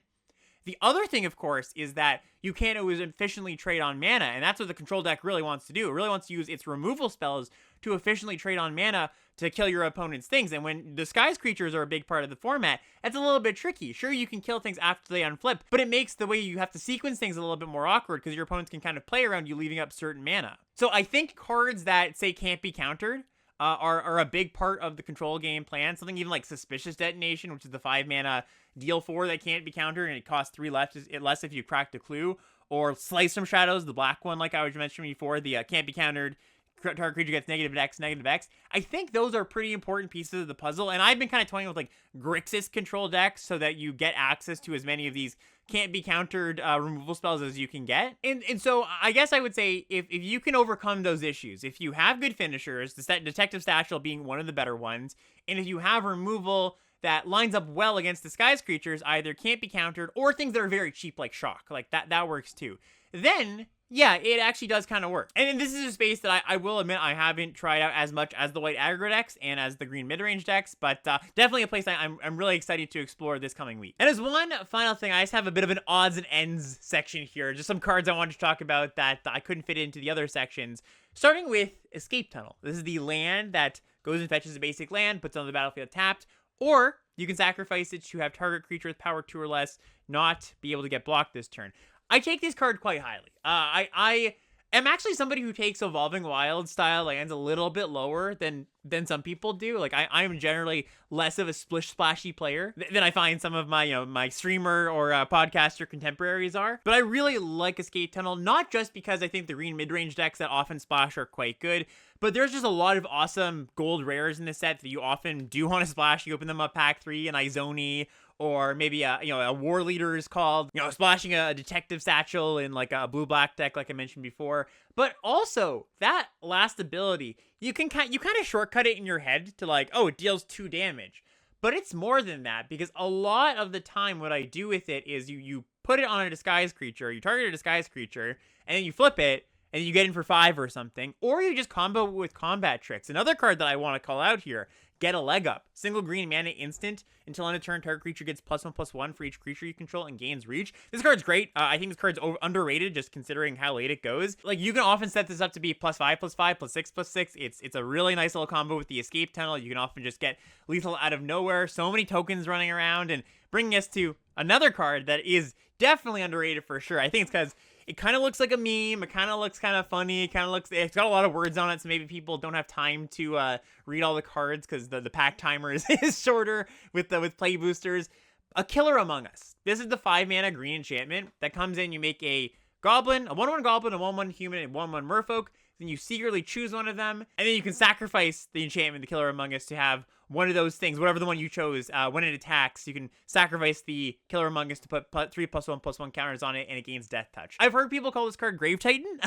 The other thing, of course, is that you can't always efficiently trade on mana, and that's what the control deck really wants to do. It really wants to use its removal spells to efficiently trade on mana to kill your opponent's things. And when disguise creatures are a big part of the format, that's a little bit tricky. Sure, you can kill things after they unflip, but it makes the way you have to sequence things a little bit more awkward because your opponents can kind of play around you leaving up certain mana. So I think cards that, say, can't be countered are a big part of the control game plan. Something even like Suspicious Detonation, which is the 5 mana deal 4 that can't be countered, and it costs 3 less if you cracked a clue. Or Slice from Shadows, the black one, like I was mentioning before, the can't be countered, target creature gets -X. I think those are pretty important pieces of the puzzle, and I've been kind of toying with like Grixis control decks so that you get access to as many of these can't be countered removal spells as you can get. And so I guess I would say if you can overcome those issues, if you have good finishers, the Detective Satchel being one of the better ones, and if you have removal that lines up well against disguise creatures, either can't be countered or things that are very cheap like Shock, like that works too, then yeah, it actually does kind of work. And this is a space that I will admit I haven't tried out as much as the white aggro decks and as the green mid-range decks, but definitely a place I'm really excited to explore this coming week. And as one final thing, I just have a bit of an odds and ends section here, just some cards I wanted to talk about that I couldn't fit into the other sections, starting with Escape Tunnel. This is the land that goes and fetches a basic land, puts it on the battlefield tapped, or you can sacrifice it to have target creature with power 2 or less not be able to get blocked this turn. I take this card quite highly. I am actually somebody who takes Evolving Wild style lands a little bit lower than some people do. Like I'm generally less of a splashy player than I find some of my my streamer or podcaster contemporaries are. But I really like Escape Tunnel, not just because I think the green mid-range decks that often splash are quite good, but there's just a lot of awesome gold rares in this set that you often do want to splash. You open them up pack 3 and Izoni, or maybe a war leader is called, splashing a Detective Satchel in like a blue-black deck like I mentioned before. But also, that last ability, you kind of shortcut it in your head to like, oh, it deals 2 damage. But it's more than that, because a lot of the time what I do with it is you put it on a disguise creature, you target a disguise creature, and then you flip it, and you get in for 5 or something, or you just combo with combat tricks. Another card that I want to call out here, Get a Leg Up. Single green mana instant. Until end of turn, target creature gets +1/+1 for each creature you control and gains reach. This card's great. I think this card's underrated just considering how late it goes. Like, you can often set this up to be +5/+5, +6/+6. It's a really nice little combo with the escape tunnel. You can often just get lethal out of nowhere. So many tokens running around, and bringing us to another card that is definitely underrated for sure. I think it's because it kind of looks like a meme. It kind of looks kind of funny. It's got a lot of words on it, so maybe people don't have time to read all the cards because the pack timer is shorter with play boosters. A Killer Among Us. This is the 5 mana green enchantment that comes in. You make a goblin, a 1/1 goblin, a 1/1 human, and 1/1 merfolk. Then you secretly choose one of them, and then you can sacrifice the enchantment, the Killer Among Us, to have one of those things, whatever the one you chose. When it attacks, you can sacrifice the Killer Among Us to put 3 +1/+1 counters on it, and it gains Death Touch. I've heard people call this card Grave Titan,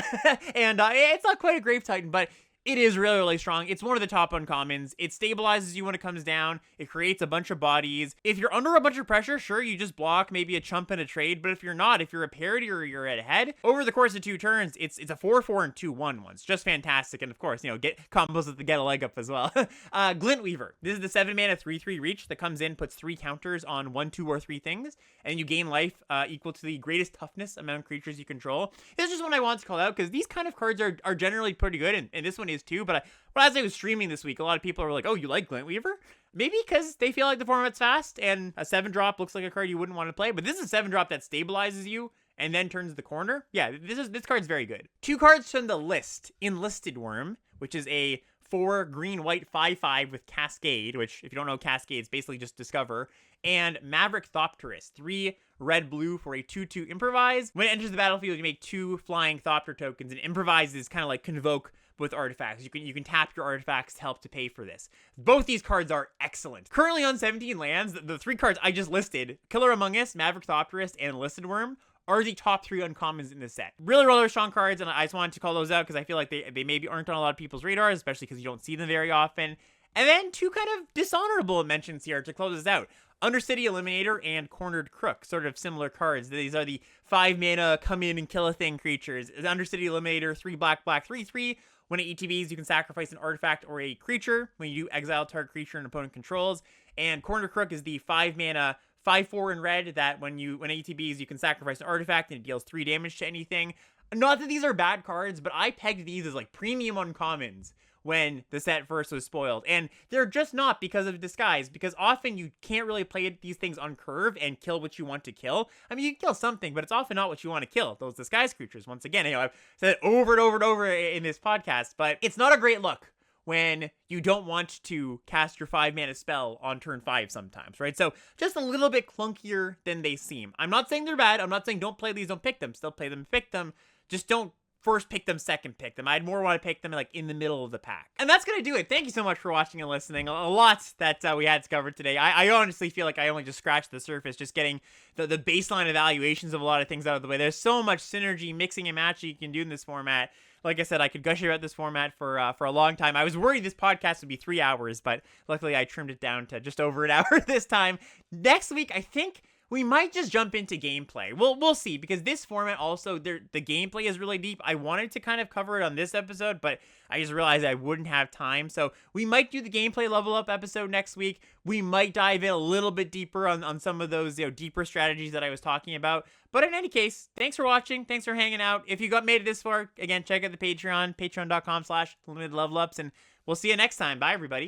and it's not quite a Grave Titan, but it is really, really strong. It's one of the top uncommons. It stabilizes you when it comes down. It creates a bunch of bodies. If you're under a bunch of pressure, sure, you just block maybe a chump and a trade. But if you're not, if you're a parity or you're at head, over the course of 2 turns, it's a 4/4 and 2/1 one. It's just fantastic. And of course, get combos with the Get a Leg Up as well. Glintweaver. This is the 7 mana 3/3 reach that comes in, puts 3 counters on 1, 2, or 3 things, and you gain life equal to the greatest toughness among creatures you control. This is just one I want to call out because these kind of cards are generally pretty good, and this one is too. But as I was streaming this week, a lot of people were like, "Oh, you like Glintweaver?" Maybe because they feel like the format's fast, and a 7-drop looks like a card you wouldn't want to play. But this is a 7-drop that stabilizes you and then turns the corner. Yeah, this card's very good. 2 cards from the list: Enlisted Worm, which is a 4 green-white 5/5 with Cascade, which, if you don't know Cascade, it's basically just Discover, and Maverick Thopterist, 3 red-blue for a 2/2 improvise. When it enters the battlefield, you make 2 flying Thopter tokens, and improvise is kind of like Convoke with artifacts. You can tap your artifacts to help to pay for this. Both these cards are excellent. Currently on 17 lands, the 3 cards I just listed, Killer Among Us, Maverick Thopterist, and Enlisted Worm, are the top 3 uncommons in this set. Really, really strong cards, and I just wanted to call those out because I feel like they maybe aren't on a lot of people's radars, especially because you don't see them very often. And then 2 kind of dishonorable mentions here to close this out. Undercity Eliminator and Cornered Crook, sort of similar cards. These are the 5 mana come in and kill a thing creatures. Undercity Eliminator, 3 black, 3/3. When it ETBs, you can sacrifice an artifact or a creature. When you do, exile target creature an opponent controls. And Cornered Crook is the 5 mana 5/4 in red that when it ETBs, you can sacrifice an artifact and it deals 3 damage to anything. Not that these are bad cards, but I pegged these as like premium uncommons when the set first was spoiled. And they're just not because of Disguise, because often you can't really play these things on curve and kill what you want to kill. I mean, you can kill something, but it's often not what you want to kill, those Disguise creatures. Once again, I've said it over and over and over in this podcast, but it's not a great look when you don't want to cast your 5 mana spell on turn 5 sometimes, right? So just a little bit clunkier than they seem. I'm not saying they're bad. I'm not saying don't play these, don't pick them. Still play them, pick them. Just don't first pick them, second pick them. I'd more want to pick them like in the middle of the pack. And that's going to do it. Thank you so much for watching and listening. A lot that we had to cover today. I honestly feel like I only just scratched the surface, just getting the baseline evaluations of a lot of things out of the way. There's so much synergy, mixing and matching you can do in this format. Like I said, I could gush about this format for a long time. I was worried this podcast would be 3 hours, but luckily I trimmed it down to just over an hour this time. Next week, I think we might just jump into gameplay. We'll see, because this format also, the gameplay is really deep. I wanted to kind of cover it on this episode, but I just realized I wouldn't have time. So we might do the gameplay level up episode next week. We might dive in a little bit deeper on some of those deeper strategies that I was talking about. But in any case, thanks for watching. Thanks for hanging out. If you made it this far, again, check out the Patreon, patreon.com/limitedlevelups, and we'll see you next time. Bye, everybody.